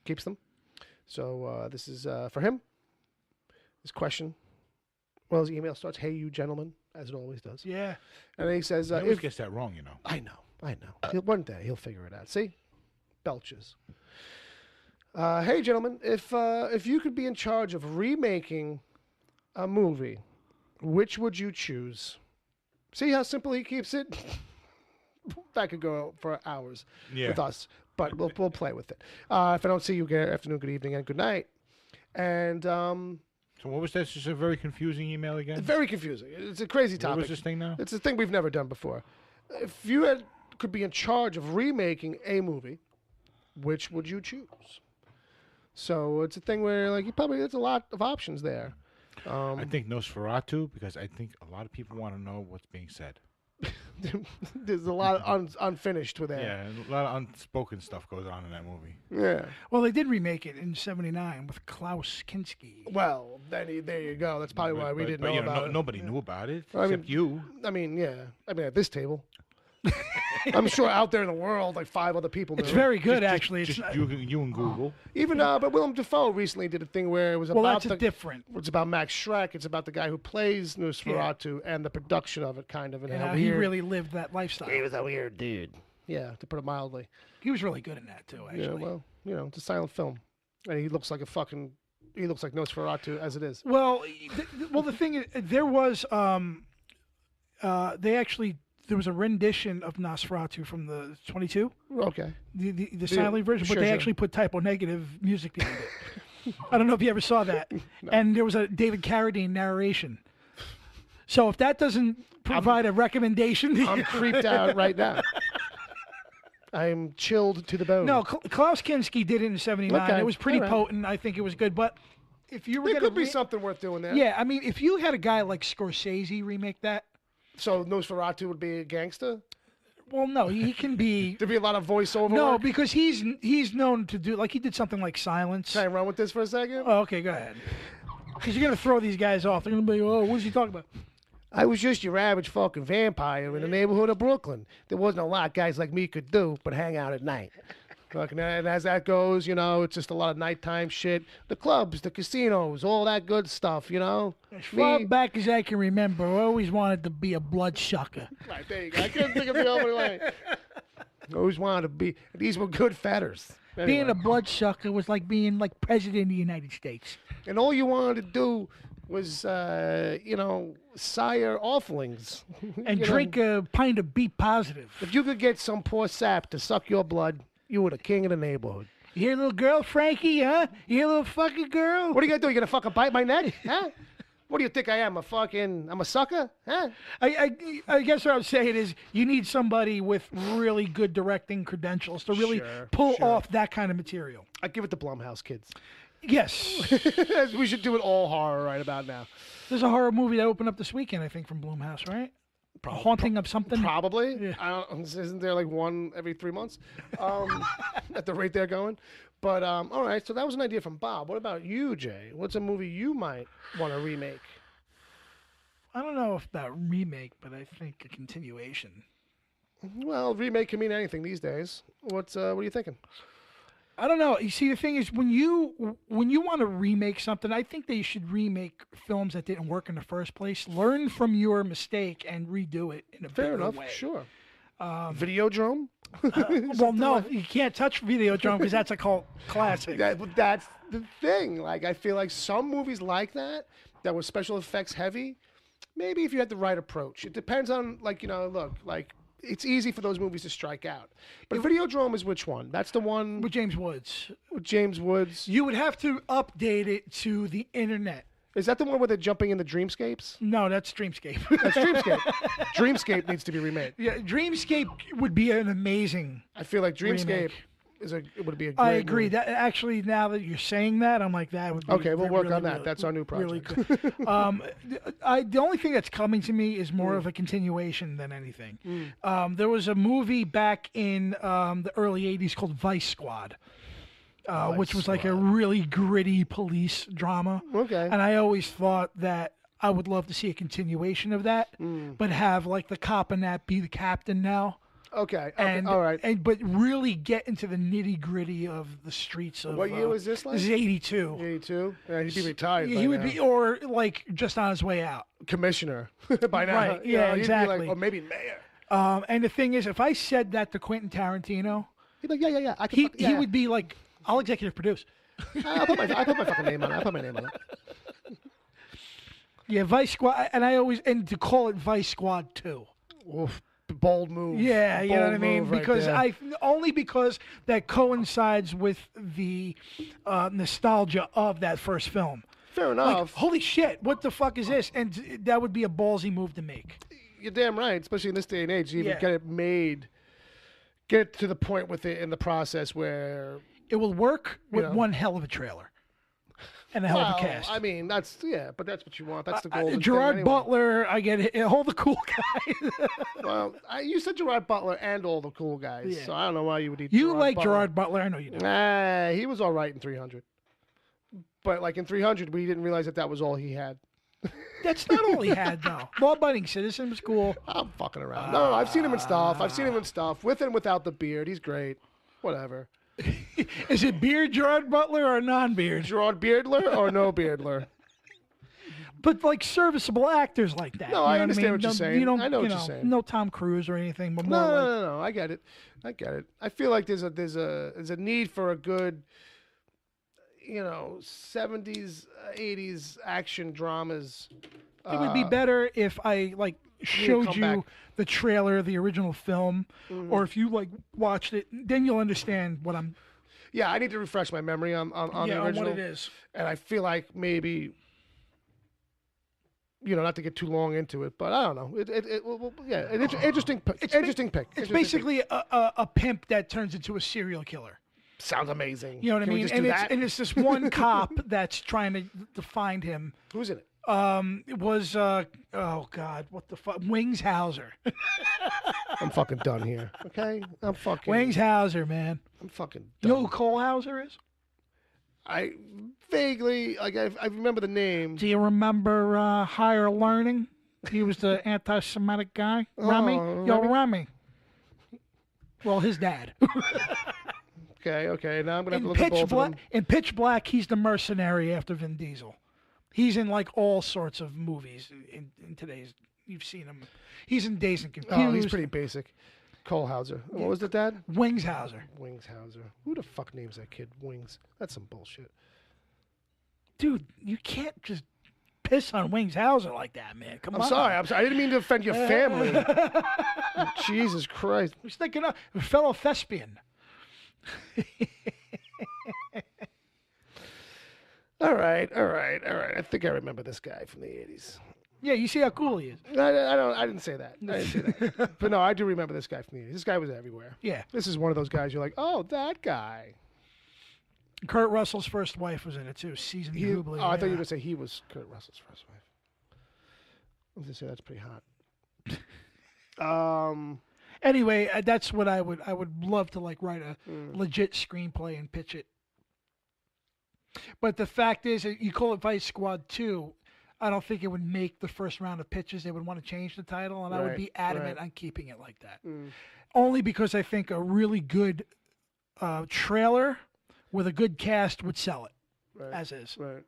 keeps them. So this is for him. His question. Well, his email starts, "Hey, you gentlemen," as it always does. Yeah. And then he says, He always if, gets that wrong, I know. One day he'll figure it out. See? Belches. Hey, gentlemen, if you could be in charge of remaking a movie, which would you choose? See how simple he keeps it? That could go for hours Yeah. with us, but we'll play with it. If I don't see you, good afternoon, good evening, and good night. And So what was that? It's just a very confusing email again. Very confusing. It's a crazy topic. What was this thing now? It's a thing we've never done before. If you could be in charge of remaking a movie, which would you choose? So it's a thing where like there's a lot of options there. I think Nosferatu, because I think a lot of people want to know what's being said. There's a lot of unfinished with that. Yeah, a lot of unspoken stuff goes on in that movie. Yeah. Well, they did remake it in '79 with Klaus Kinski. Well, then there you go. That's probably why we didn't know about it. Nobody knew about it I except mean, you. I mean, yeah. I mean, at this table. I'm sure out there in the world, like 5 other people knew. It's very good, actually. Just It's you and Google. Even, but Willem Dafoe recently did a thing where it was well, about that's different. It's about Max Schreck. It's about the guy who plays Nosferatu and the production of it, kind of, and And how how he weird. really lived that lifestyle. He was a weird dude. Yeah, to put it mildly. He was really good in that too, actually. Yeah, well, it's a silent film, and he looks like he looks like Nosferatu as it is. Well, the thing is, there was there was a rendition of Nosferatu from the 22, Okay. the silent version, but sure, they sure. actually put typo negative music behind it. I don't know if you ever saw that. And there was a David Carradine narration. So if that doesn't provide a recommendation to I'm you. creeped out right now. I'm chilled to the bone. No, Klaus Kinski did it in '79. Okay, It was pretty all right. potent. I think it was good. But if you were there going could be something worth doing there. Yeah, I mean, if you had a guy like Scorsese remake that, So Nosferatu would be a gangster? well, no, he can be. There'd be a lot of voiceover No, work? because he's known to do, like, he did something like Silence. Can I run with this for a second? Oh, okay, go ahead. Because you're going to throw these guys off. They're going to be, oh, what's he talking about? I was just your average fucking vampire in the neighborhood of Brooklyn. There wasn't a lot guys like me could do but hang out at night. Fucking, and as that goes, it's just a lot of nighttime shit. The clubs, the casinos, all that good stuff, As far back as I can remember, I always wanted to be a bloodsucker. Right, there you go. I couldn't think of the only line. I always wanted to be. These were good fetters. Anyway. Being a bloodsucker was like being like president of the United States. And all you wanted to do was, sire offlings. And You know, drink a pint of B positive. If you could get some poor sap to suck your blood, you were the king of the neighborhood. You hear, little girl, Frankie, huh? You hear, little fucking girl? What are you gonna do? You gonna fucking bite my neck? Huh? What do you think I am? I'm a sucker? Huh? I guess what I'm saying is you need somebody with really good directing credentials to really Sure, pull sure. off that kind of material. I give it to Blumhouse, kids. Yes. We should do it all horror right about now. There's a horror movie that opened up this weekend, I think, from Blumhouse, right? A Haunting of something. Probably. Yeah. I don't, isn't there like one every 3 months? At the rate they're going. But all right, so that was an idea from Bob. What about you, Jay? What's a movie you might want to remake? I don't know if that remake, but I think a continuation. Well, remake can mean anything these days. What are you thinking? I don't know. You see, the thing is, when you want to remake something, I think they should remake films that didn't work in the first place. Learn from your mistake and redo it in a Fair better enough. way. Sure. Videodrome. Well, no, you can't touch Videodrome because that's a cult classic. That's the thing. Like, I feel like some movies like that were special effects heavy. Maybe if you had the right approach, it depends on it's easy for those movies to strike out. But Videodrome is which one? That's the one With James Woods. with James Woods. You would have to update it to the internet. Is that the one where they're jumping in the dreamscapes? No, that's Dreamscape. That's Dreamscape. Dreamscape needs to be remade. Yeah, Dreamscape would be an amazing. I feel like Dreamscape Remake. would be a great I agree. movie. That actually, now that you're saying that, I'm like, that would be Okay, we'll work really, on that. really- That's our new really project. good. The only thing that's coming to me is more of a continuation than anything. There was a movie back in the early '80s called Vice Squad. Which was like a really gritty police drama. Okay. And I always thought that I would love to see a continuation of that, but have like the cop in that be the captain now. Okay. And all right. but really get into the nitty gritty of the streets of. What year was this like? This is '82. 82. Yeah, he'd be retired. He by would now. be, or like just on his way out. commissioner by now. Right, You know, yeah, he'd be exactly. like, or maybe mayor. And the thing is, if I said that to Quentin Tarantino, He'd be like, yeah. I he can, would be like, "I'll executive produce." I put my fucking name on it. I put my name on it. Yeah, Vice Squad, and to call it Vice Squad 2. Oof, bold move. Yeah, you know what I Bold mean? move right Because there. only because that coincides with the nostalgia of that first film. fair Like, enough. holy shit, what the fuck is this? And that would be a ballsy move to make. You're damn right, especially in this day and age. You even Yeah. get it made, get it to the point with it in the process where. It will work with know. one hell of a trailer and a hell of a cast. I mean, but that's what you want. That's the golden Gerard thing anyway. Butler, I get it. All the cool guys. Well, you said Gerard Butler and all the cool guys, Yeah. so I don't know why you would need. You Gerard like Butler. Gerard Butler, I know you do. Nah, he was all right in 300. But like in 300, we didn't realize that was all he had. That's not all he had, though. Law-abiding citizen was cool. I'm fucking around. No, I've seen him in stuff. I've seen him in stuff with and without the beard. He's great. Whatever. Is it beard Gerard Butler or non-beard? Gerard Beardler or no Beardler? But like serviceable actors like that. No, you I know understand I mean? what you're No, saying. You don't, I know you what you're saying. No Tom Cruise or anything, but more No, like no. I get it. I feel like there's a need for a good, 70s, 80s action dramas. it would be better if I like showed come you back. the trailer, the original film, or if you like watched it, then you'll understand what I'm. Yeah, I need to refresh my memory on the original. what it is. And I feel like maybe, not to get too long into it, but I don't know. Interesting pick. Interesting pick. It's basically a pimp that turns into a serial killer. Sounds amazing. You know what Can I we mean? just do that? And it's this one cop that's trying to find him. Who's in it? It was oh god, what the fuck? Wings Hauser. I'm fucking done here. Okay, Wings Hauser, man. I'm fucking You done. know who Cole Hauser is? I vaguely I remember the name. Do you remember Higher Learning? He was the anti-Semitic guy. Remy? Yo, Remy. Well, his dad. Okay. Now I'm gonna have to In look at both of them. In Pitch Black, he's the mercenary after Vin Diesel. He's in like all sorts of movies in today's. You've seen him. He's in Dazed and Confused. Oh, he's pretty basic. Cole Hauser. What was the dad? Wings Hauser. Wings Hauser. Who the fuck names that kid Wings? That's some bullshit. Dude, you can't just piss on Wings Hauser like that, man. Come on. I'm sorry. I didn't mean to offend your family. Jesus Christ. I was thinking of a fellow thespian. All right. I think I remember this guy from the 80s. Yeah, you see how cool he is. I didn't say that. But no, I do remember this guy from the 80s. This guy was everywhere. Yeah. This is one of those guys you're like, oh, that guy. Kurt Russell's first wife was in it too. Season Hubley. I thought you were going to say he was Kurt Russell's first wife. I was going to say that's pretty hot. Anyway, that's what I would love to like write a legit screenplay and pitch it. But the fact is, you call it Vice Squad 2, I don't think it would make the first round of pitches. They would want to change the title, and I would be adamant on keeping it like that. Only because I think a really good trailer with a good cast would sell it, as is. Right.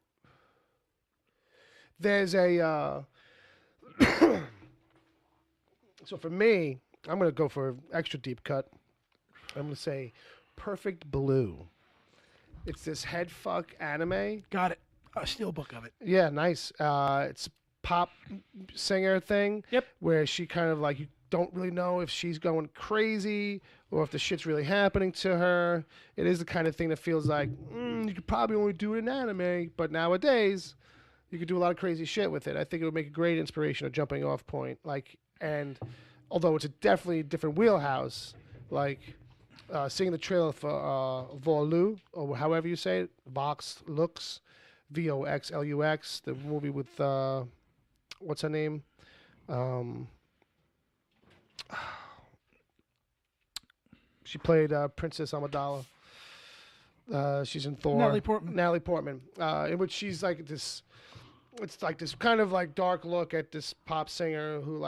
There's a... So for me, I'm going to go for an extra deep cut. I'm going to say Perfect Blue. It's this head fuck anime. Got it. A steelbook of it. Yeah, nice. It's a pop singer thing. Yep. Where she kind of like, you don't really know if she's going crazy or if the shit's really happening to her. It is the kind of thing that feels like, you could probably only do it in anime, but nowadays you could do a lot of crazy shit with it. I think it would make a great inspiration or jumping off point. And although it's a definitely different wheelhouse, seeing the trailer for Volu, or however you say it, Vox Lux, Voxlux, the movie with what's her name? She played Princess Amidala. She's in Thor. Natalie Portman. In which she's like this. It's like this kind of like dark look at this pop singer who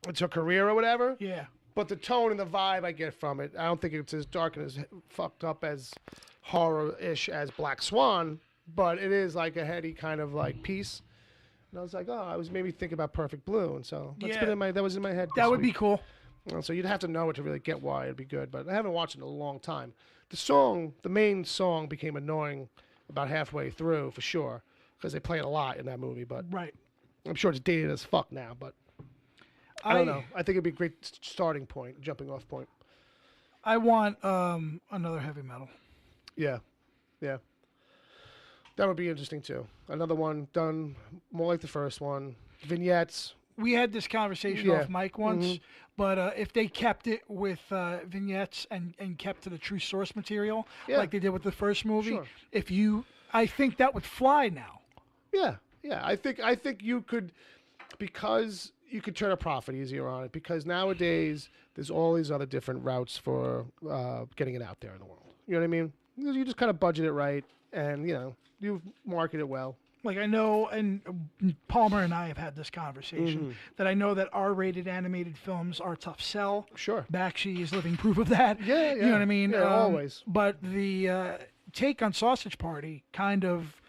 it's her career or whatever. Yeah. But the tone and the vibe I get from it, I don't think it's as dark and as fucked up as horror-ish as Black Swan, but it is like a heady kind of like piece. And I was like, I was made me think about Perfect Blue, and so that was in my head. That would be cool. So you'd have to know it to really get why it'd be good, but I haven't watched it in a long time. The main song became annoying about halfway through for sure, because they play it a lot in that movie, but right. I'm sure it's dated as fuck now, but I don't know. I think it'd be a great starting point, jumping off point. I want another heavy metal. Yeah. That would be interesting too. Another one done more like the first one. Vignettes. We had this conversation Yeah. off mic once, but if they kept it with vignettes and kept to the true source material, Yeah. like they did with the first movie, Sure. I think that would fly now. Yeah, yeah. I think you could, because you could turn a profit easier on it. Because nowadays there's all these other different routes for getting it out there in the world. You know what I mean? You just kind of budget it right, and you market it well. Like I know, and Palmer and I have had this conversation, that I know that R-rated animated films are a tough sell. Sure. Bakshi is living proof of that. Yeah, You know what I mean? Yeah, always. But the take on Sausage Party kind of,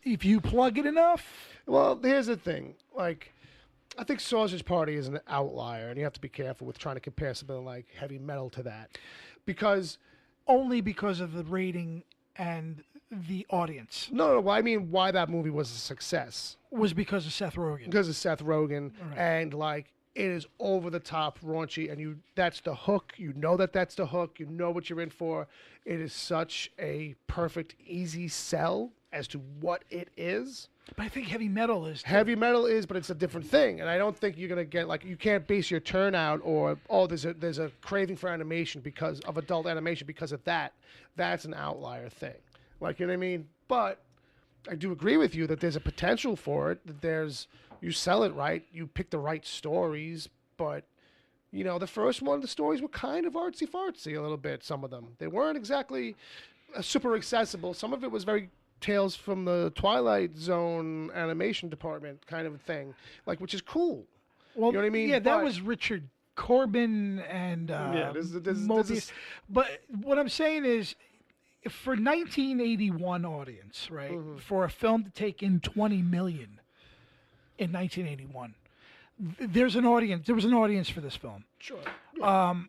if you plug it enough. Well, here's the thing. Like, I think Sausage Party is an outlier, and you have to be careful with trying to compare something like Heavy Metal to that, because Only because of the rating and the audience. no, I mean why that movie was a success. Was because of Seth Rogen. Because of Seth Rogen, Right. and like it is over the top raunchy, and that's the hook. You know that's the hook. You know what you're in for. It is such a perfect, easy sell as to what it is. But I think Heavy Metal is. Heavy Metal is, but it's a different thing, and I don't think you're gonna get like you can't base your turnout or there's a craving for animation because of adult animation because of that. That's an outlier thing. Like, you know what I mean? But I do agree with you that there's a potential for it. That you sell it right, you pick the right stories, but the first one, the stories were kind of artsy fartsy a little bit. Some of them, they weren't exactly super accessible. Some of it was very Tales from the Twilight Zone animation department kind of thing, like, which is cool. Well, you know what I mean? Yeah, that But- was Richard Corbin and this is Mobius. But what I'm saying is, for 1981 audience, right, for a film to take in 20 million in 1981, there was an audience for this film. Sure.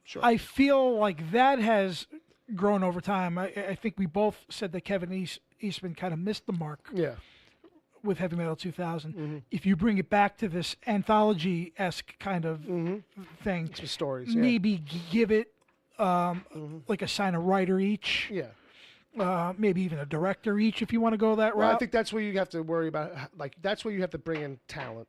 Sure. I feel like that has grown over time. I think we both said that Kevin Eastman kind of missed the mark Yeah. with Heavy Metal 2000. If you bring it back to this anthology-esque kind of thing, Some stories. Yeah. maybe give it like assign a writer each, Yeah. maybe even a director each if you want to go that Well, route. I think that's where you have to worry about. Like, that's where you have to bring in talent.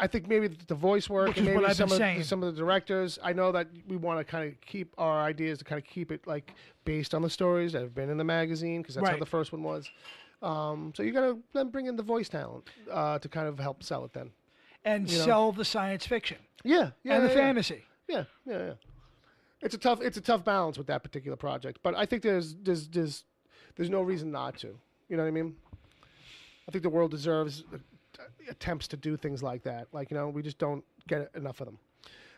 I think maybe the voice work Which and is maybe what I've some been of saying. some of the directors. I know that we want to kind of keep our ideas to kind of keep it like based on the stories that have been in the magazine because that's how Right. the first one was. So you got to then bring in the voice talent to kind of help sell it then. and you know. sell the science fiction Yeah. Yeah. and the yeah, fantasy. Yeah. Yeah. Yeah. It's a tough balance with that particular project, but I think there's no reason not to. You know what I mean? I think the world deserves attempts to do things like that. Like, we just don't get enough of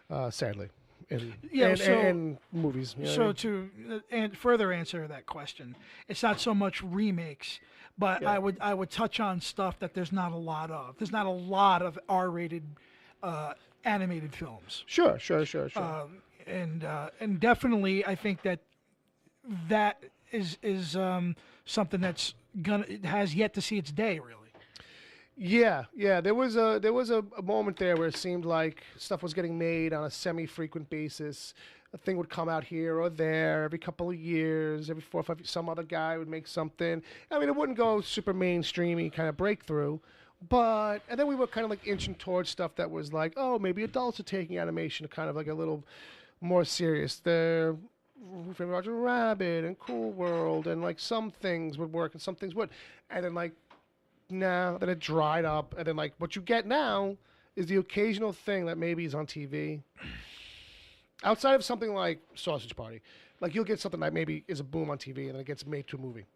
them, sadly, in movies. You know what I So mean? to and further answer that question, it's not so much remakes, but Yeah. I would touch on stuff that there's not a lot of. There's not a lot of R-rated animated films, Sure. and definitely I think that is something that's has yet to see its day, really. Yeah. There was a moment there where it seemed like stuff was getting made on a semi-frequent basis. A thing would come out here or there every couple of years, every 4 or 5 years. Some other guy would make something. I mean, it wouldn't go super mainstreamy kind of breakthrough, and then we were kind of like inching towards stuff that was like, oh, maybe adults are taking animation kind of like a little more serious. The Who Framed Roger Rabbit and Cool World, and like some things would work and some things would, and then like. No, then it dried up, and then like what you get now is the occasional thing that maybe is on TV. Outside of something like Sausage Party, like you'll get something that maybe is a boom on TV and then it gets made to a movie.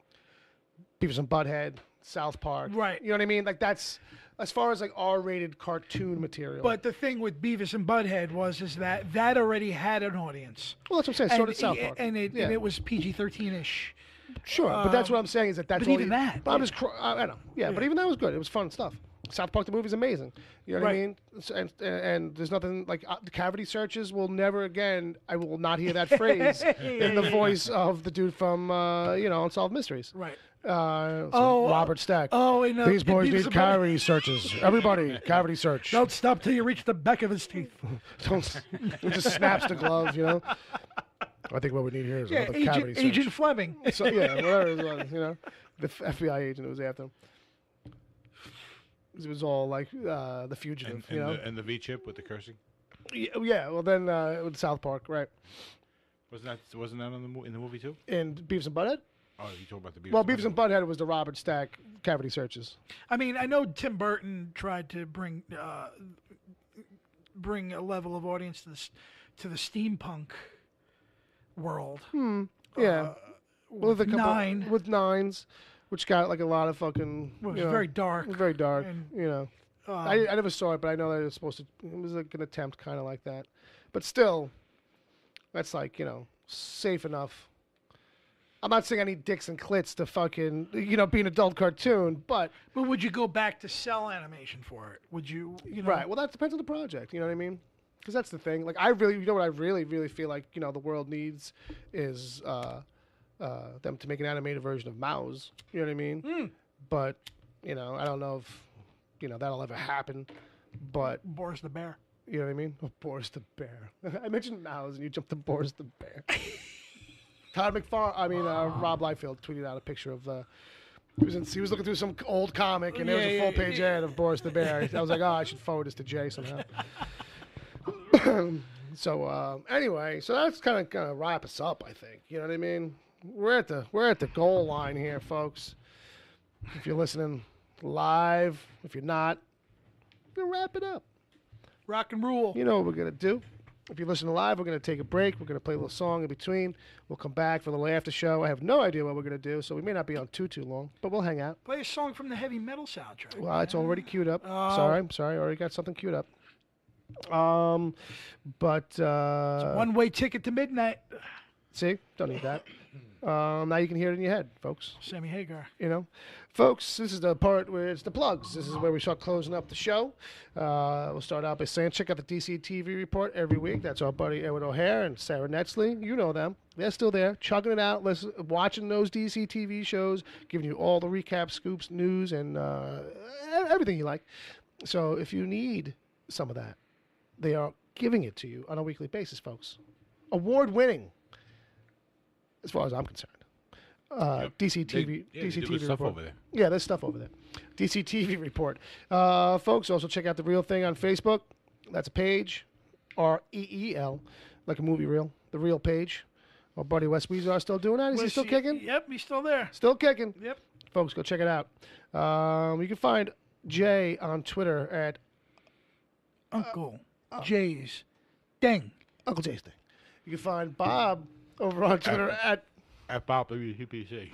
Beavis and Butthead, South Park, Right. You know what I mean? Like that's as far as like R-rated cartoon material. But the thing with Beavis and Butthead is that already had an audience. well, that's what I'm saying. So did South Park, and it Yeah. was PG-13ish. Sure, but that's what I'm saying is that's but all even that, But I'm just, I know, yeah, but even that was good. It was fun stuff. South Park the movie is amazing. You know what I Right. mean? And there's nothing like the cavity searches will never again. I will not hear that phrase in the voice of the dude from Unsolved Mysteries. Right. Robert Stack. and These boys Beavis need and cavity searches. Everybody, cavity search. Don't stop till you reach the back of his teeth. Don't. It just snaps the glove. I think what we need here is another cavity search. Agent Fleming. So yeah, whatever it was, the FBI agent who was after him. It was all like the fugitive, and the V chip with the cursing. Yeah. Well, then with South Park, right? Wasn't that in the movie too? And Beavis and Butthead. Oh, you talking about the Beavis? Well, Beavis and Butthead was the Robert Stack cavity searches. I mean, I know Tim Burton tried to bring a level of audience to the steampunk world. Yeah. With Nine. With Nines, which got like a lot of fucking. It was very dark. It was very dark. And, I never saw it, but I know that it was supposed to. It was like an attempt, kind of like that. But still, that's like safe enough. I'm not saying I need dicks and clits to fucking be an adult cartoon, but would you go back to cell animation for it? Would you? Right. Well, that depends on the project. You know what I mean? Because that's the thing. Like, I really, what I really, really feel like the world needs is them to make an animated version of Mouse. You know what I mean? But I don't know if that'll ever happen. But Boris the Bear. You know what I mean? Oh, Boris the Bear. I mentioned Mouse, and you jumped to Boris the Bear. Rob Liefeld tweeted out a picture of he was looking through some old comic, and there was a full page ad of Boris the Bear. I was like, I should forward this to Jay somehow. So anyway, so that's kind of gonna wrap us up, I think. You know what I mean? We're at the goal line here, folks. If you're listening live, if you're not, we'll wrap it up. Rock and rule. You know what we're gonna do. If you're listening live, we're going to take a break. We're going to play a little song in between. We'll come back for a little after show. I have no idea what we're going to do, so we may not be on too long, but we'll hang out. Play a song from the heavy metal soundtrack. Well, it's already queued up. Sorry. I already got something queued up. But it's a one-way ticket to midnight. See? Don't need that. Now you can hear it in your head, folks. Sammy Hagar. Folks, this is the part where it's the plugs. This is where we start closing up the show. We'll start out by saying check out the DC TV report every week. That's our buddy Edward O'Hare and Sarah Netzley. You know them. They're still there, chugging it out, watching those DC TV shows, giving you all the recap, scoops, news, and everything you like. So if you need some of that, they are giving it to you on a weekly basis, folks. Award-winning, as far as I'm concerned. DC TV, DC TV stuff report. over there. Yeah, there's stuff over there. DC TV report. Folks, also check out The Real Thing on Facebook. That's a page, REEL, like a movie reel. The Real page. Our buddy Wes Weezer still doing that? Is he still kicking? Yep, he's still there. Still kicking. Yep. Folks, go check it out. You can find Jay on Twitter at Uncle Jay's Ding. Uncle Jay's Ding. You can find Bob over on Twitter at Bob WTP.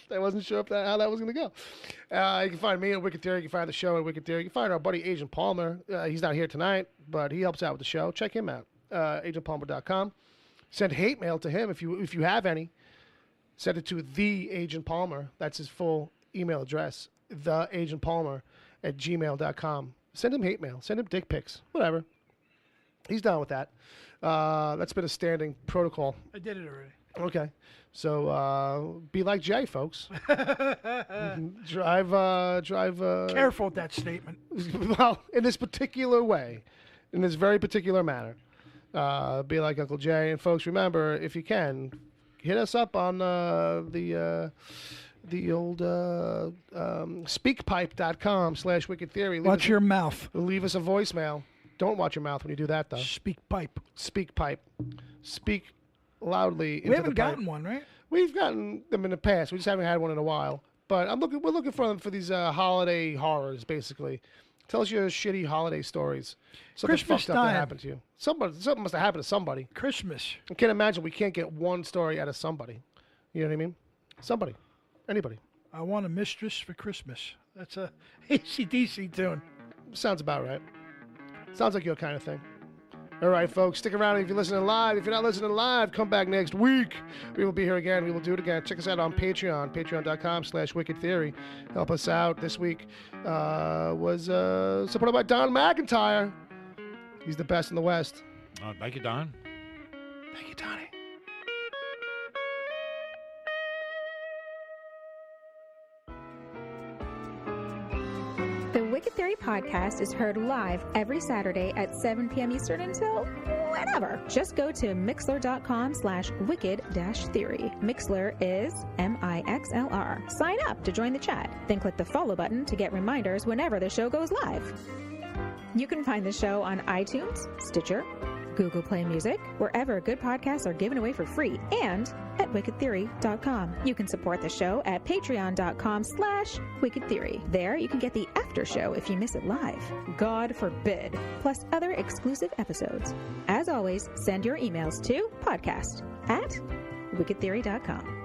I wasn't sure how that was going to go. You can find me at Wicked Theory. You can find the show at Wicked Theory. You can find our buddy Agent Palmer. He's not here tonight, but he helps out with the show. Check him out. AgentPalmer.com. Send hate mail to him if you have any. Send it to the Agent Palmer. That's his full email address. theagentpalmer@gmail.com. Send him hate mail. Send him dick pics. Whatever. He's down with that. That's been a standing protocol. I did it already. Okay. So be like Jay, folks. Drive. Careful with that statement. Well, in this particular way, in this very particular manner, be like Uncle Jay. And folks, remember, if you can, hit us up on the old speakpipe.com/Wicked Theory. Watch your mouth. Leave us a voicemail. Don't watch your mouth when you do that, though. Speak pipe. Speak pipe. Speak loudly into We haven't the pipe. gotten one, right? We've gotten them in the past. We just haven't had one in a while. But we're looking for them for these holiday horrors, basically. Tell us your shitty holiday stories. Something Christmas fucked up that time. happened to you. Something must have happened to somebody. Christmas. I can't imagine we can't get one story out of somebody. You know what I mean? Somebody. Anybody. I want a mistress for Christmas. That's a AC/DC tune. Sounds about right. Sounds like your kind of thing. All right, folks, stick around if you're listening live. If you're not listening live, come back next week. We will be here again. We will do it again. Check us out on Patreon, patreon.com/Wicked Theory. Help us out. This week was supported by Don McIntyre. He's the best in the West. Thank you, Don. Thank you, Donnie. The Wicked Theory podcast is heard live every Saturday at 7 p.m. Eastern until whenever. Just go to mixler.com/wicked-theory. Mixler is MIXLR. Sign up to join the chat. Then click the follow button to get reminders whenever the show goes live. You can find the show on iTunes, Stitcher, Google Play Music, wherever good podcasts are given away for free, and at wickedtheory.com. You can support the show at patreon.com/wickedtheory. There you can get the after show if you miss it live. God forbid. Plus other exclusive episodes. As always, send your emails to podcast@wickedtheory.com.